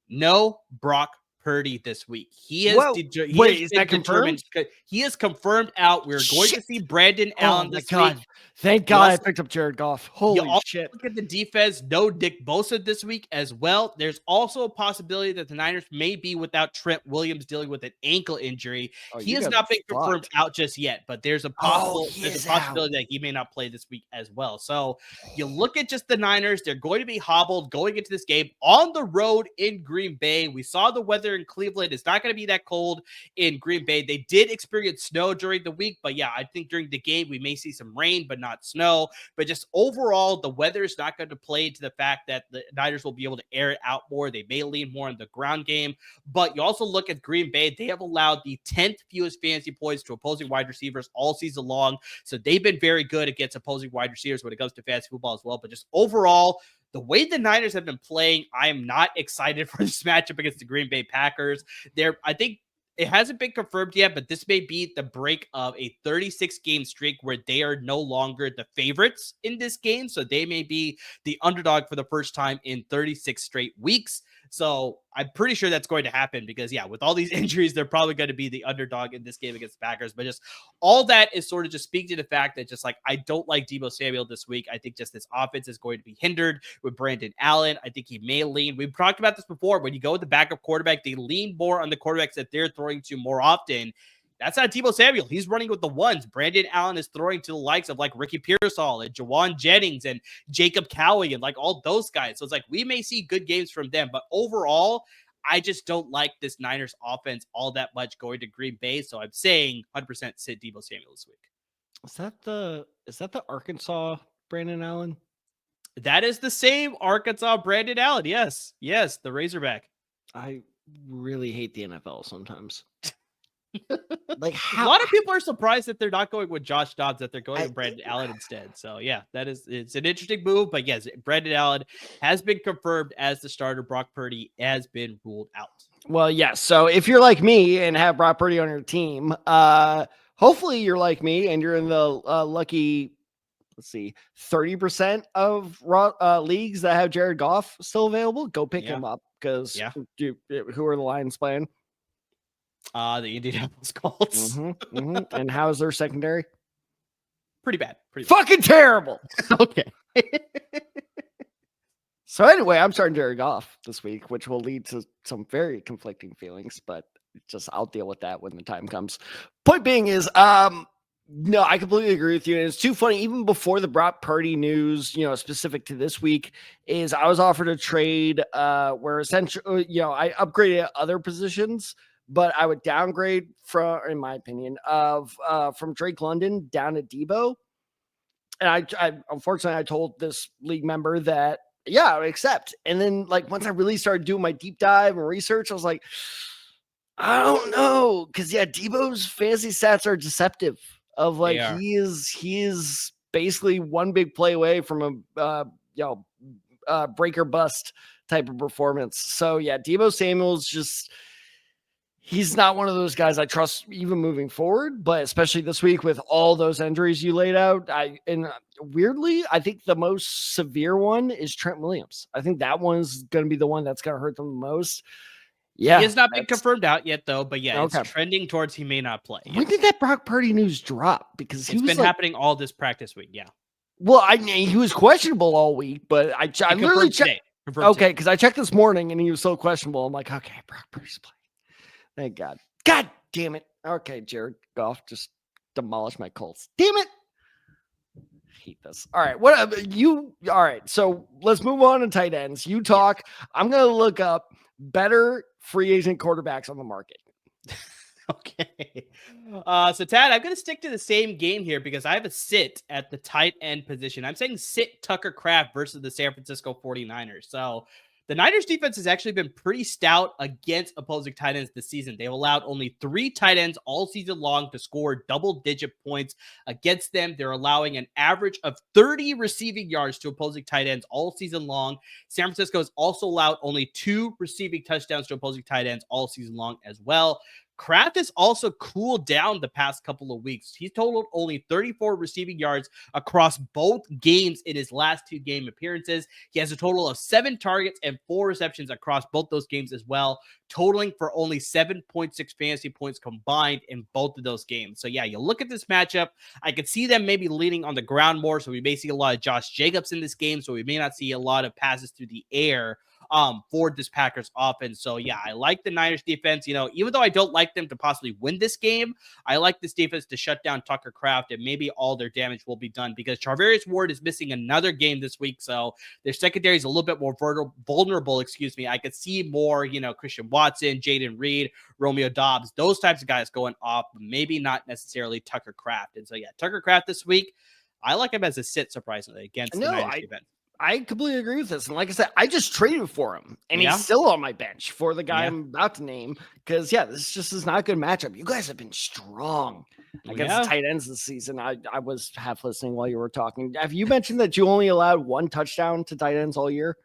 No Brock Purdy this week. He is determined. He is confirmed out. We're going to see Brandon Allen this week. Thank God I picked up Jared Goff. Holy shit. Look at the defense. No Nick Bosa this week as well. There's also a possibility that the Niners may be without Trent Williams dealing with an ankle injury. He has not been confirmed out just yet, but there's a possibility that he may not play this week as well. So you look at just the Niners. They're going to be hobbled going into this game on the road in Green Bay. We saw the weather in Cleveland. It's not going to be that cold in Green Bay. They did experience snow during the week, but yeah, I think during the game we may see some rain, but not snow. But just overall, the weather is not going to play into the fact that the Niners will be able to air it out more. They may lean more on the ground game, but you also look at Green Bay. They have allowed the 10th fewest fantasy points to opposing wide receivers all season long. So they've been very good against opposing wide receivers when it comes to fantasy football as well. But just overall, the way the Niners have been playing, I am not excited for this matchup against the Green Bay Packers. I think it hasn't been confirmed yet, but this may be the break of a 36-game streak where they are no longer the favorites in this game. So they may be the underdog for the first time in 36 straight weeks. So I'm pretty sure that's going to happen because, yeah, with all these injuries, they're probably going to be the underdog in this game against the Packers. But just all that is sort of just speaking to the fact that just like I don't like Deebo Samuel this week. I think just this offense is going to be hindered with Brandon Allen. I think he may lean. We've talked about this before. When you go with the backup quarterback, they lean more on the quarterbacks that they're throwing to more often. That's not Deebo Samuel. He's running with the ones. Brandon Allen is throwing to the likes of like Ricky Pearsall and Jawan Jennings and Jacob Cowie and like all those guys. So it's like we may see good games from them, but overall, I just don't like this Niners offense all that much going to Green Bay. So I'm saying 100% sit Deebo Samuel this week. Is that the Arkansas Brandon Allen? That is the same Arkansas Brandon Allen. Yes, the Razorback. I really hate the NFL sometimes. Like a lot of people are surprised that they're not going with Josh Dobbs, that they're going with Brandon Allen instead. So yeah, it's an interesting move. But yes, Brandon Allen has been confirmed as the starter. Brock Purdy has been ruled out. Well, yes. So if you're like me and have Brock Purdy on your team, hopefully you're like me and you're in the lucky, 30% of leagues that have Jared Goff still available. Go pick him up because who are the Lions playing? The Indianapolis Colts. And how is their secondary? Pretty bad. Fucking terrible. Okay. So anyway, I'm starting Jared Goff this week, which will lead to some very conflicting feelings, but just I'll deal with that when the time comes. Point being is, no, I completely agree with you. And it's too funny. Even before the Brock Purdy news, specific to this week, is I was offered a trade where essentially, I upgraded other positions, but I would downgrade in my opinion, from Drake London down to Deebo. And I unfortunately, I told this league member that, I would accept. And then once I really started doing my deep dive and research, I was like, I don't know. Cause Deebo's fantasy stats are deceptive he is basically one big play away from a break or bust type of performance. So Deebo Samuel's he's not one of those guys I trust even moving forward, but especially this week with all those injuries you laid out. Weirdly, I think the most severe one is Trent Williams. I think that one's going to be the one that's going to hurt them the most. Yeah. He has not been confirmed out yet, though, but it's trending towards he may not play. When did that Brock Purdy news drop? Because it's been happening all this practice week. Yeah. Well, he was questionable all week, but I literally checked. Okay, because I checked this morning and he was so questionable. I'm like, okay, Brock Purdy's playing. Thank God. God damn it. Okay, Jared Goff just demolished my Colts. Damn it. I hate this. All right. All right. So let's move on to tight ends. You talk. Yes. I'm going to look up better free agent quarterbacks on the market. Okay. So Tad, I'm going to stick to the same game here because I have a sit at the tight end position. I'm saying sit Tucker Kraft versus the San Francisco 49ers. So The Niners defense has actually been pretty stout against opposing tight ends this season. They've allowed only 3 tight ends all season long to score double-digit points against them. They're allowing an average of 30 receiving yards to opposing tight ends all season long. San Francisco has also allowed only 2 receiving touchdowns to opposing tight ends all season long as well. Kraft has also cooled down the past couple of weeks. He's totaled only 34 receiving yards across both games in his last 2 game appearances. He has a total of 7 targets and 4 receptions across both those games as well, totaling for only 7.6 fantasy points combined in both of those games. So yeah, you look at this matchup, I could see them maybe leaning on the ground more. So we may see a lot of Josh Jacobs in this game. So we may not see a lot of passes through the air for this Packers offense. So yeah, I like the Niners defense. Even though I don't like them to possibly win this game, I like this defense to shut down Tucker Kraft, and maybe all their damage will be done because Charvarius Ward is missing another game this week. So their secondary is a little bit more vulnerable. I could see more, Christian Watson, Jaden Reed, Romeo Dobbs, those types of guys going off, but maybe not necessarily Tucker Kraft. And so yeah, Tucker Kraft this week, I like him as a sit, surprisingly, against the Niners defense. I completely agree with this. And like I said, I just traded for him, and he's still on my bench for the guy I'm about to name. Because, this just is not a good matchup. You guys have been strong against the tight ends this season. I was half listening while you were talking. Have you mentioned that you only allowed 1 touchdown to tight ends all year?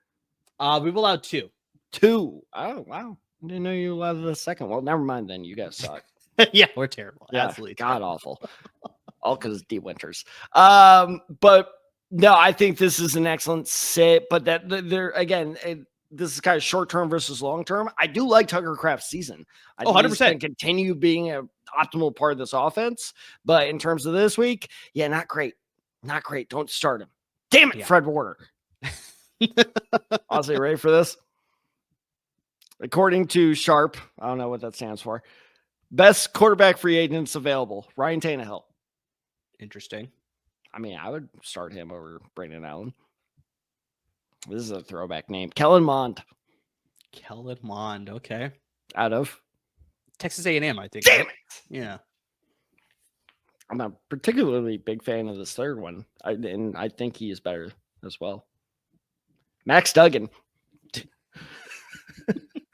We've allowed 2. 2? Oh, wow. I didn't know you allowed the second. Well, never mind then. You guys suck. Yeah, we're terrible. Yeah, absolutely god awful. All because of D Winters. But no, I think this is an excellent sit, but that there again, this is kind of short term versus long term. I do like Tucker Kraft's season. I think 100% can continue being an optimal part of this offense, but in terms of this week, not great. Don't start him. Damn it, Fred Warner. Honestly, ready for this? According to Sharp, I don't know what that stands for. Best quarterback free agents available, Ryan Tannehill. Interesting. I mean, I would start him over Brandon Allen. This is a throwback name. Kellen Mond. Okay. Out of Texas A&M, I think. Damn it. Yeah. I'm a particularly big fan of this third one. And I think he is better as well. Max Duggan.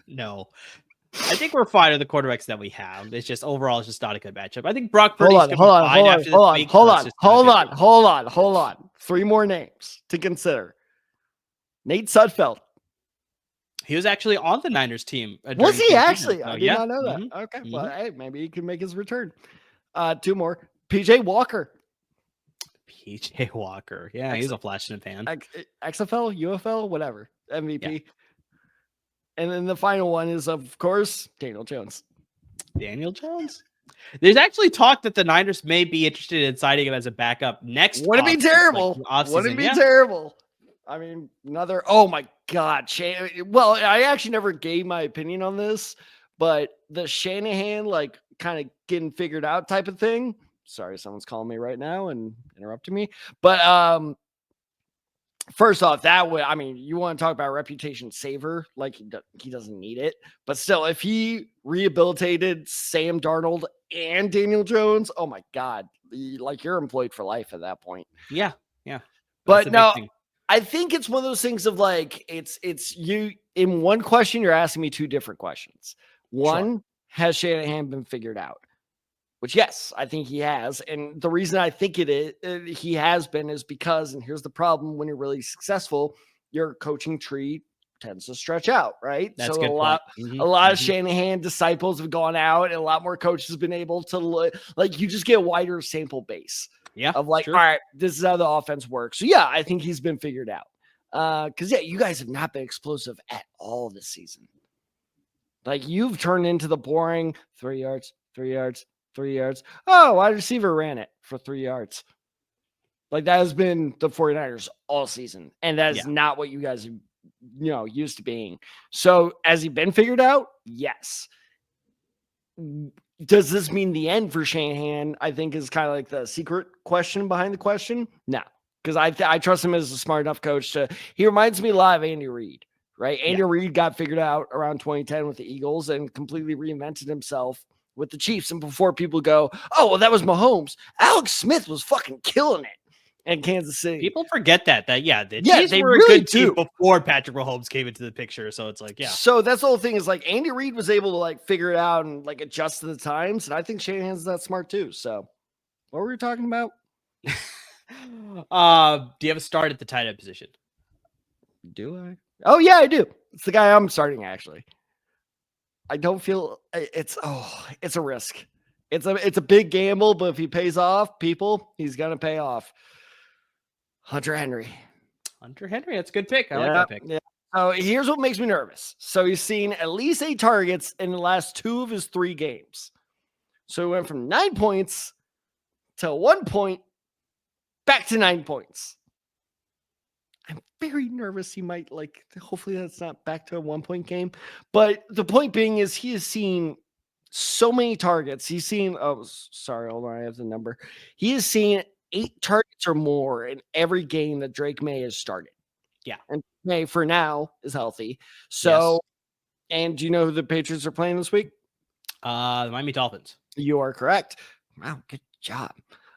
No. I think we're fine with the quarterbacks that we have. It's just overall, it's just not a good matchup. I think Brock Purdy's going to be fine after this week. Hold on. 3 more names to consider. Nate Sudfeld. He was actually on the Niners team. Was he actually? I did not know that. Mm-hmm. Okay. Well, hey, maybe he can make his return. 2 more. PJ Walker. PJ Walker. Yeah, he's a flash in the pan. XFL, UFL, whatever. MVP. Yeah. And then the final one is, of course, Daniel Jones. Daniel Jones? There's actually talk that the Niners may be interested in signing him as a backup next. Wouldn't it be terrible? Wouldn't it be terrible? I mean, oh my God. Well, I actually never gave my opinion on this, but the Shanahan, kind of getting figured out type of thing. Sorry, someone's calling me right now and interrupting me. But, first off, that way, I mean, you want to talk about reputation saver, he doesn't need it. But still, if he rehabilitated Sam Darnold and Daniel Jones, oh my God, you're employed for life at that point. Yeah. But no, I think it's one of those things of it's you in one question, you're asking me 2 different questions. One, has Shanahan been figured out? Which, yes, I think he has. And the reason I think he has been is because, and here's the problem when you're really successful, your coaching tree tends to stretch out, right? That's so a lot of Shanahan disciples have gone out, and a lot more coaches have been able to you just get a wider sample base. Yeah. Of all right, this is how the offense works. So yeah, I think he's been figured out. Because you guys have not been explosive at all this season. You've turned into the boring 3 yards, 3 yards. 3 yards. Oh, wide receiver ran it for 3 yards. That has been the 49ers all season. And that is not what you guys are, used to being. So has he been figured out? Yes. Does this mean the end for Shanahan? I think is kind of the secret question behind the question. No, because I trust him as a smart enough coach he reminds me a lot of Andy Reid, right? Andy Reid got figured out around 2010 with the Eagles and completely reinvented himself with the Chiefs. And before people go, oh, well, that was Mahomes. Alex Smith was fucking killing it. and Kansas City. People forget that the Chiefs they were really a good do. team before Patrick Mahomes came into the picture. So it's like, yeah. So that's the whole thing is like Andy Reid was able to like figure it out and like adjust to the times. And I think Shanahan's that smart too. So what were we talking about? Do you have a start at the tight end position? Do I? Oh yeah, I do. It's the guy I'm starting actually. I don't feel it's a risk. It's a big gamble, but if he pays off, he's gonna pay off. Hunter Henry. That's a good pick. I like that pick. Yeah. So here's what makes me nervous. So he's seen at least 8 targets in the last 2 of his 3 games. So he went from 9 points to 1 point back to 9 points. I'm very nervous he might hopefully that's not back to a 1-point game. But the point being is he has seen so many targets. He's seen, hold on, I have the number. He has seen 8 targets or more in every game that Drake May has started. Yeah. And May for now is healthy. So, yes. And do you know who the Patriots are playing this week? The Miami Dolphins. You are correct. Wow, good job.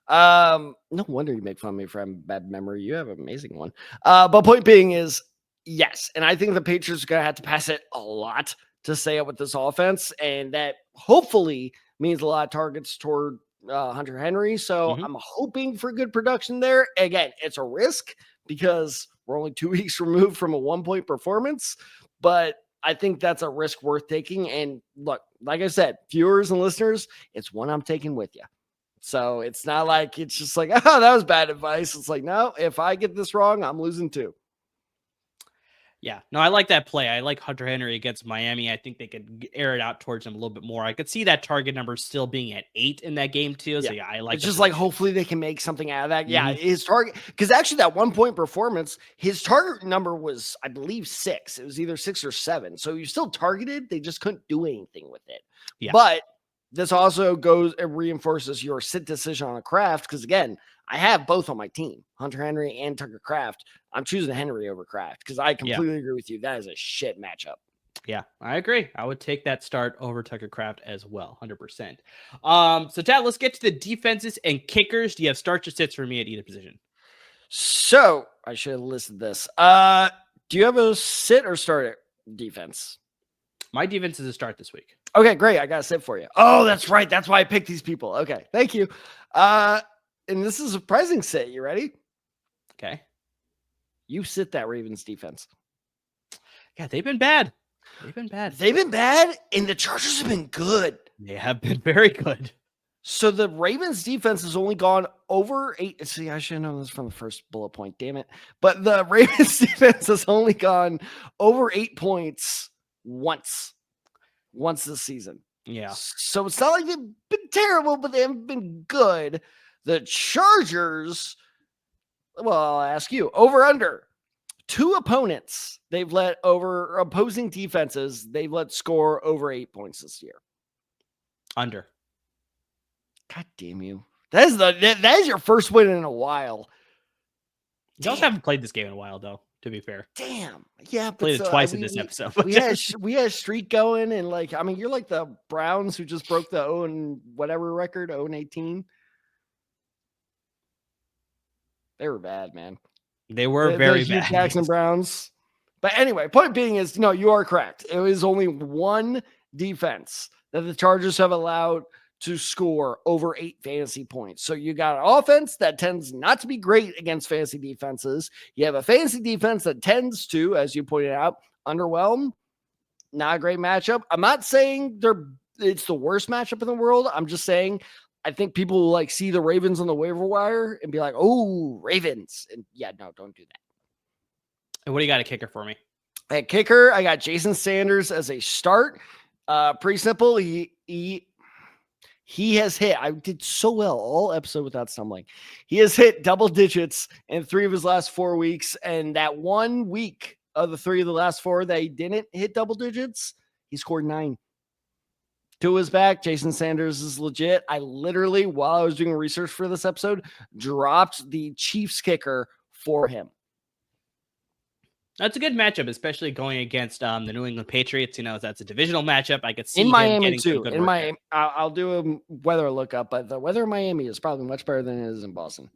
No wonder you make fun of me for having bad memory. You have an amazing one. But point being is, yes. And I think the Patriots are going to have to pass it a lot to stay up with this offense. And that hopefully means a lot of targets toward Hunter Henry. So I'm hoping for good production there. Again, it's a risk because we're only 2 weeks removed from a 1-point performance, but I think that's a risk worth taking. And look, like I said, viewers and listeners, it's one I'm taking with you. So it's not like it's just like, oh, that was bad advice. It's like, no, if I get this wrong, I'm losing too. Yeah, no, I like that play. I like Hunter Henry against Miami. I think they could air it out towards him a little bit more. I could see that target number still being at 8 in that game too. So yeah, I like it's just like hopefully they can make something out of that. Yeah, his target, because actually that 1-point performance, his target number was, I believe, 6. It was either 6 or 7. So you still targeted, they just couldn't do anything with it. Yeah. But this also goes and reinforces your sit decision on a Kraft, because again, I have both on my team, Hunter Henry and Tucker Kraft. I'm choosing Henry over Kraft because I completely agree with you. That is a shit matchup. Yeah, I agree. I would take that start over Tucker Kraft as well, 100%. So, Tad, let's get to the defenses and kickers. Do you have starts or sits for me at either position? So, I should have listed this. Do you have a sit or start at defense? My defense is a start this week. Okay, great. I got a sit for you. Oh, that's right. That's why I picked these people. Okay, thank you. And this is a surprising sit. You ready? Okay. You sit that Ravens defense. Yeah, they've been bad. They've been bad, and the Chargers have been good. They have been very good. So the Ravens defense has only gone over 8. See, I should have known this from the first bullet point. Damn it. But the Ravens defense has only gone over 8 points once this season. Yeah. So it's not like they've been terrible, but they haven't been good. The Chargers, well, I'll ask you, over under 2 opponents they've let over opposing defenses, they've let score over 8 points this year. Under. God damn you. That is your first win in a while. You also haven't played this game in a while, though, to be fair. Damn. Yeah. But played it twice in this episode. We had a streak going, and you're like the Browns who just broke the 0-whatever record, 0-18. They were bad, man. They were very bad. Jackson Browns. But anyway, point being is, no, you are correct. It was only one defense that the Chargers have allowed to score over 8 fantasy points. So you got an offense that tends not to be great against fantasy defenses. You have a fantasy defense that tends to, as you pointed out, underwhelm. Not a great matchup. I'm not saying it's the worst matchup in the world. I'm just saying I think people will see the Ravens on the waiver wire and be like, oh, Ravens. And yeah, no, don't do that. And what do you got a kicker for me? At kicker, I got Jason Sanders as a start. Pretty simple. He has hit, I did so well all episode without stumbling. He has hit double digits in 3 of his last 4 weeks. And that 1 week of the 3 of the last 4 that he didn't hit double digits, he scored 9. To his back, Jason Sanders is legit. I literally, while I was doing research for this episode, dropped the Chiefs kicker for him. That's a good matchup, especially going against the New England Patriots. That's a divisional matchup. I could see in him Miami too. In Miami, I'll do a weather lookup, but the weather in Miami is probably much better than it is in Boston.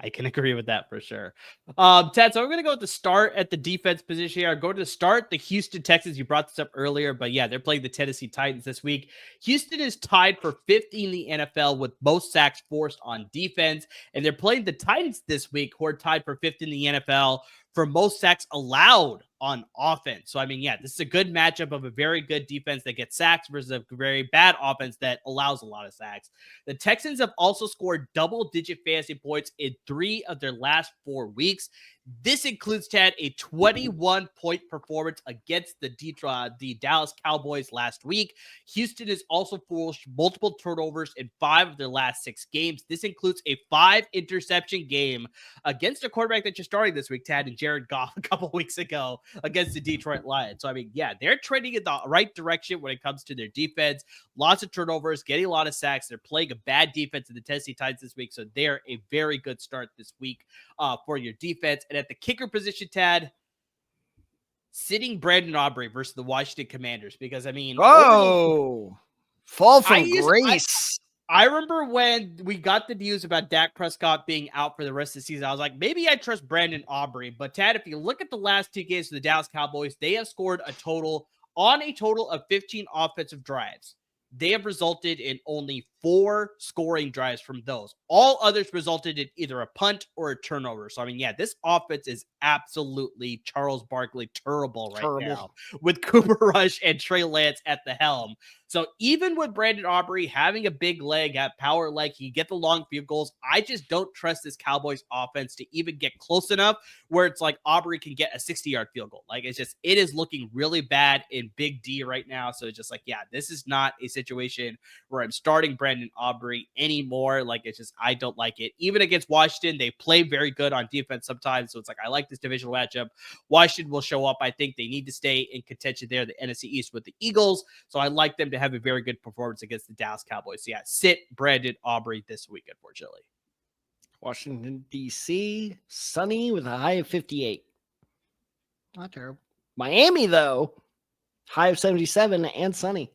I can agree with that for sure. Ted, so we're going to go with the start at the defense position here. Go to start the Houston Texans. You brought this up earlier, but yeah, they're playing the Tennessee Titans this week. Houston is tied for 5th in the NFL with most sacks forced on defense, and they're playing the Titans this week, who are tied for 5th in the NFL for most sacks allowed on offense. So, I mean, yeah, this is a good matchup of a very good defense that gets sacks versus a very bad offense that allows a lot of sacks. The Texans have also scored double-digit fantasy points in 3 of their last 4 weeks. This includes, Ted, a 21-point performance against the Dallas Cowboys last week. Houston has also forced multiple turnovers in 5 of their last 6 games. This includes a 5-interception game against a quarterback that you're starting this week, Ted, and Jared Goff a couple weeks ago against the Detroit Lions. So, I mean, yeah, they're trending in the right direction when it comes to their defense. Lots of turnovers, getting a lot of sacks. They're playing a bad defense in the Tennessee Titans this week, so they're a very good start this week for your defense. And at the kicker position, Tad, sitting Brandon Aubrey versus the Washington Commanders, because, I mean, fall from grace. I remember when we got the news about Dak Prescott being out for the rest of the season, I was like, maybe I trust Brandon Aubrey. But, Tad, if you look at the last 2 games of the Dallas Cowboys, they have scored a total of 15 offensive drives. They have resulted in only 4 scoring drives from those. All others resulted in either a punt or a turnover. So, I mean, yeah, this offense is absolutely Charles Barkley terrible now with Cooper Rush and Trey Lance at the helm. So even with Brandon Aubrey having a big leg, at power leg, he get the long field goals. I just don't trust this Cowboys offense to even get close enough where it's like Aubrey can get a 60-yard field goal. Like, it is looking really bad in Big D right now. So it's just like, yeah, this is not a situation where I'm starting Brandon Aubrey anymore. Like, I don't like it. Even against Washington, they play very good on defense sometimes. So it's like, I like this divisional matchup. Washington will show up. I think they need to stay in contention there, the NFC East with the Eagles. So I like them to have a very good performance against the Dallas Cowboys. So yeah, sit Brandon Aubrey this week, unfortunately. Washington, D.C., sunny with a high of 58. Not terrible. Miami, though, high of 77 and sunny.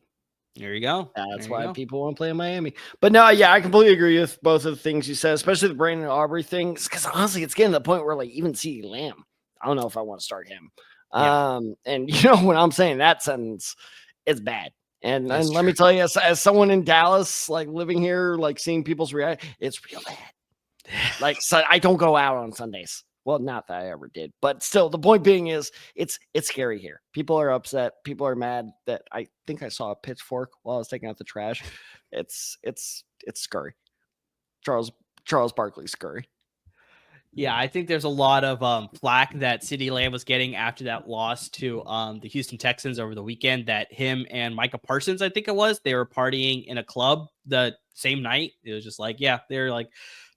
There you go. That's why people want to play in Miami. But no, yeah, I completely agree with both of the things you said, especially the Brandon Aubrey thing. Because honestly, it's getting to the point where, like, even CeeDee Lamb, I don't know if I want to start him. Yeah. And when I'm saying that sentence, it's bad. And let me tell you, as someone in Dallas, like living here, like seeing people's reaction, it's real bad. Like, so I don't go out on Sundays. Well, not that I ever did, but still, the point being is it's scary here. People are upset. People are mad that I think I saw a pitchfork while I was taking out the trash. It's scurry. Charles Barkley scurry. Yeah, I think there's a lot of flack that CeeDee Lamb was getting after that loss to the Houston Texans over the weekend, that him and Micah Parsons, I think it was, they were partying in a club the same night. It was just like, yeah, they're like,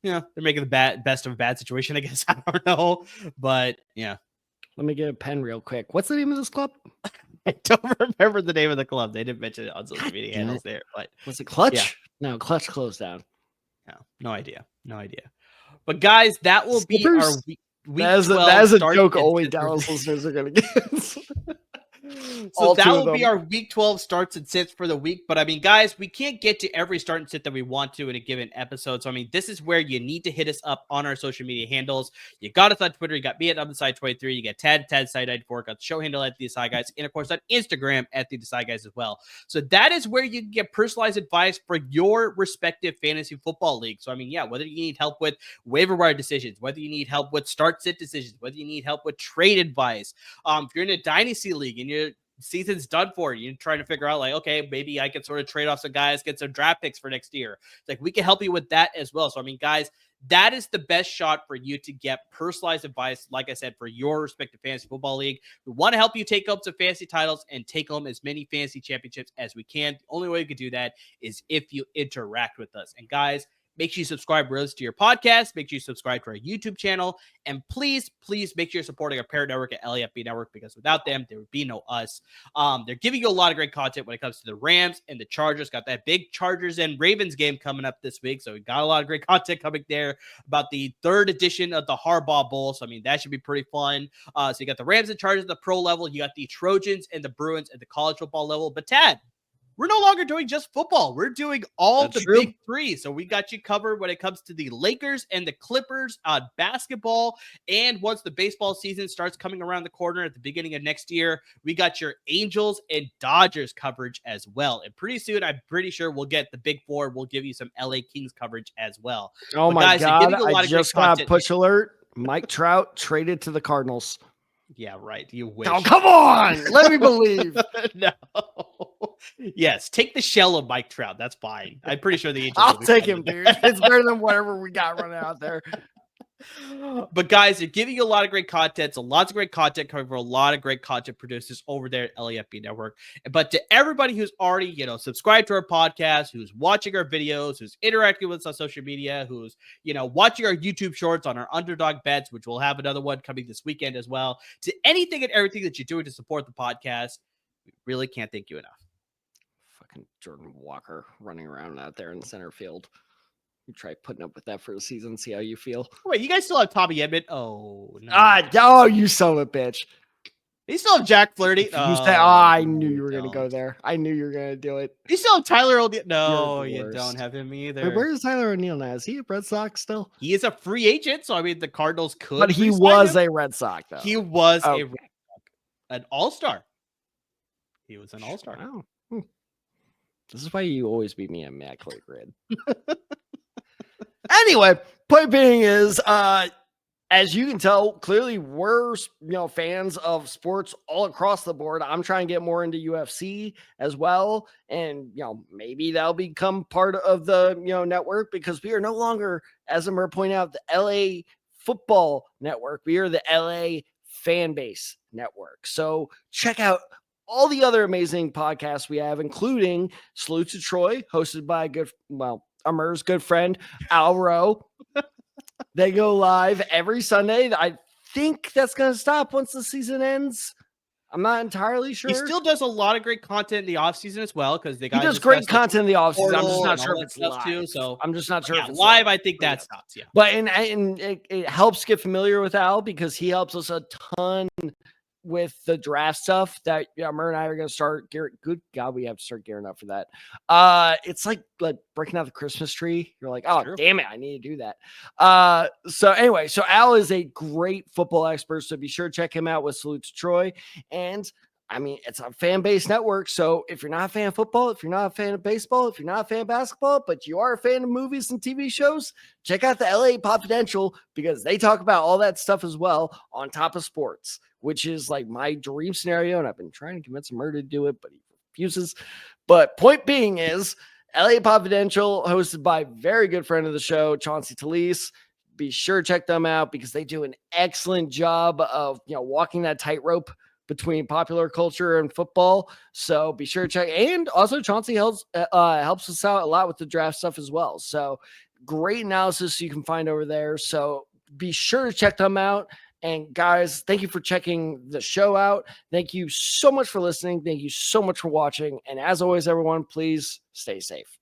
they're making the best of a bad situation, I guess. I don't know. But yeah. Let me get a pen real quick. What's the name of this club? I don't remember the name of the club. They didn't mention it on social media handles there. But was it Clutch? Yeah. No, Clutch closed down. No idea. But guys, that will be our week 12. That is a joke only Dallas listeners are going to get. So that will be our week 12 starts and sits for the week. But I mean, guys, we can't get to every start and sit that we want to in a given episode. So I mean, this is where you need to hit us up on our social media handles. You got us on Twitter. You got me at UpTheSide23. You got Tad Side94. Got the show handle at The Decide Guys. And of course on Instagram at The Decide Guys as well. So that is where you can get personalized advice for your respective fantasy football league. So I mean, yeah, whether you need help with waiver wire decisions, whether you need help with start sit decisions, whether you need help with trade advice, if you're in a dynasty league and your season's done for you, you're trying to figure out like, okay, maybe I can sort of trade off some guys, get some draft picks for next year. It's like, we can help you with that as well. So I mean, guys, that is the best shot for you to get personalized advice, like I said, for your respective fantasy football league. We want to help you take home some fantasy titles and take home as many fantasy championships as we can. The only way you can do that is if you interact with us. And guys, make sure you subscribe to your podcast. Make sure you subscribe to our YouTube channel. And please, please make sure you're supporting our parent network at LAFB Network, because without them, there would be no us. They're giving you a lot of great content when it comes to the Rams and the Chargers. Got that big Chargers and Ravens game coming up this week. So we got a lot of great content coming there about the 3rd edition of the Harbaugh Bowl. So, I mean, that should be pretty fun. So you got the Rams and Chargers at the pro level. You got the Trojans and the Bruins at the college football level. But Tad, we're no longer doing just football. We're doing all That's the true. big three. So we got you covered when it comes to the Lakers and the Clippers on basketball. And once the baseball season starts coming around the corner at the beginning of next year, we got your Angels and Dodgers coverage as well. And pretty soon, I'm pretty sure we'll get the big four. We'll give you some LA Kings coverage as well. Oh but my guys, God. I just got a push alert. Mike Trout traded to the Cardinals. Yeah, right. You wish. Oh, come on. Let me believe. No. Yes, take the shell of Mike Trout. That's fine. I'm pretty sure the Angels I'll will be take fine him, with dude. It's better than whatever we got running out there. But guys, they're giving you a lot of great content. So lots of great content coming from a lot of great content producers over there at LAFB Network. But to everybody who's already, subscribed to our podcast, who's watching our videos, who's interacting with us on social media, who's, watching our YouTube shorts on our underdog bets, which we'll have another one coming this weekend as well. To anything and everything that you're doing to support the podcast, we really can't thank you enough. Fucking Jordan Walker running around out there in center field. You try putting up with that for a season, see how you feel. Wait, you guys still have Tommy Edman? Oh, no. Oh, you son of a bitch. You still have Jack Flaherty? I knew you were going to go there. I knew you were going to do it. You still have Tyler O'Neill? No, you don't have him either. Wait, where is Tyler O'Neill now? Is he a Red Sox still? He is a free agent, so I mean the Cardinals could. But he was a Red Sox, though. He was a Red Sox, an all-star. He was an all-star. Wow. This is why you always beat me at Matt Clay Grid. Anyway, point being is, as you can tell, clearly we're fans of sports all across the board. I'm trying to get more into UFC as well, and maybe that'll become part of the network, because we are no longer, as Amir pointed out, the LA Football Network. We are the LA Fan Base Network. So check out all the other amazing podcasts we have, including Salute to Troy, hosted by Amir's good friend, Al Rowe. They go live every Sunday. I think that's going to stop once the season ends. I'm not entirely sure. He still does a lot of great content in the offseason as well, because he does great content in the offseason. I'm just not sure if it's live. Too, so I'm just not sure if it's live. I think that stops. Yeah, but and it helps get familiar with Al, because he helps us a ton with the draft stuff that Amir and I are going to start. Good God, we have to start gearing up for that. It's like breaking out the Christmas tree. You're like, oh, damn it, I need to do that. So anyway, so Al is a great football expert, so be sure to check him out with Salute to Troy. And I mean, it's a fan-based network, so if you're not a fan of football, if you're not a fan of baseball, if you're not a fan of basketball, but you are a fan of movies and TV shows, check out the LA Confidential, because they talk about all that stuff as well on top of sports, which is like my dream scenario, and I've been trying to convince Amir to do it, but he refuses. But point being is, LA Confidential, hosted by very good friend of the show, Chauncey Talese. Be sure to check them out, because they do an excellent job of walking that tightrope between popular culture and football. So be sure to check. And also Chauncey helps us out a lot with the draft stuff as well. So great analysis you can find over there. So be sure to check them out. And guys, thank you for checking the show out. Thank you so much for listening. Thank you so much for watching. And as always, everyone, please stay safe.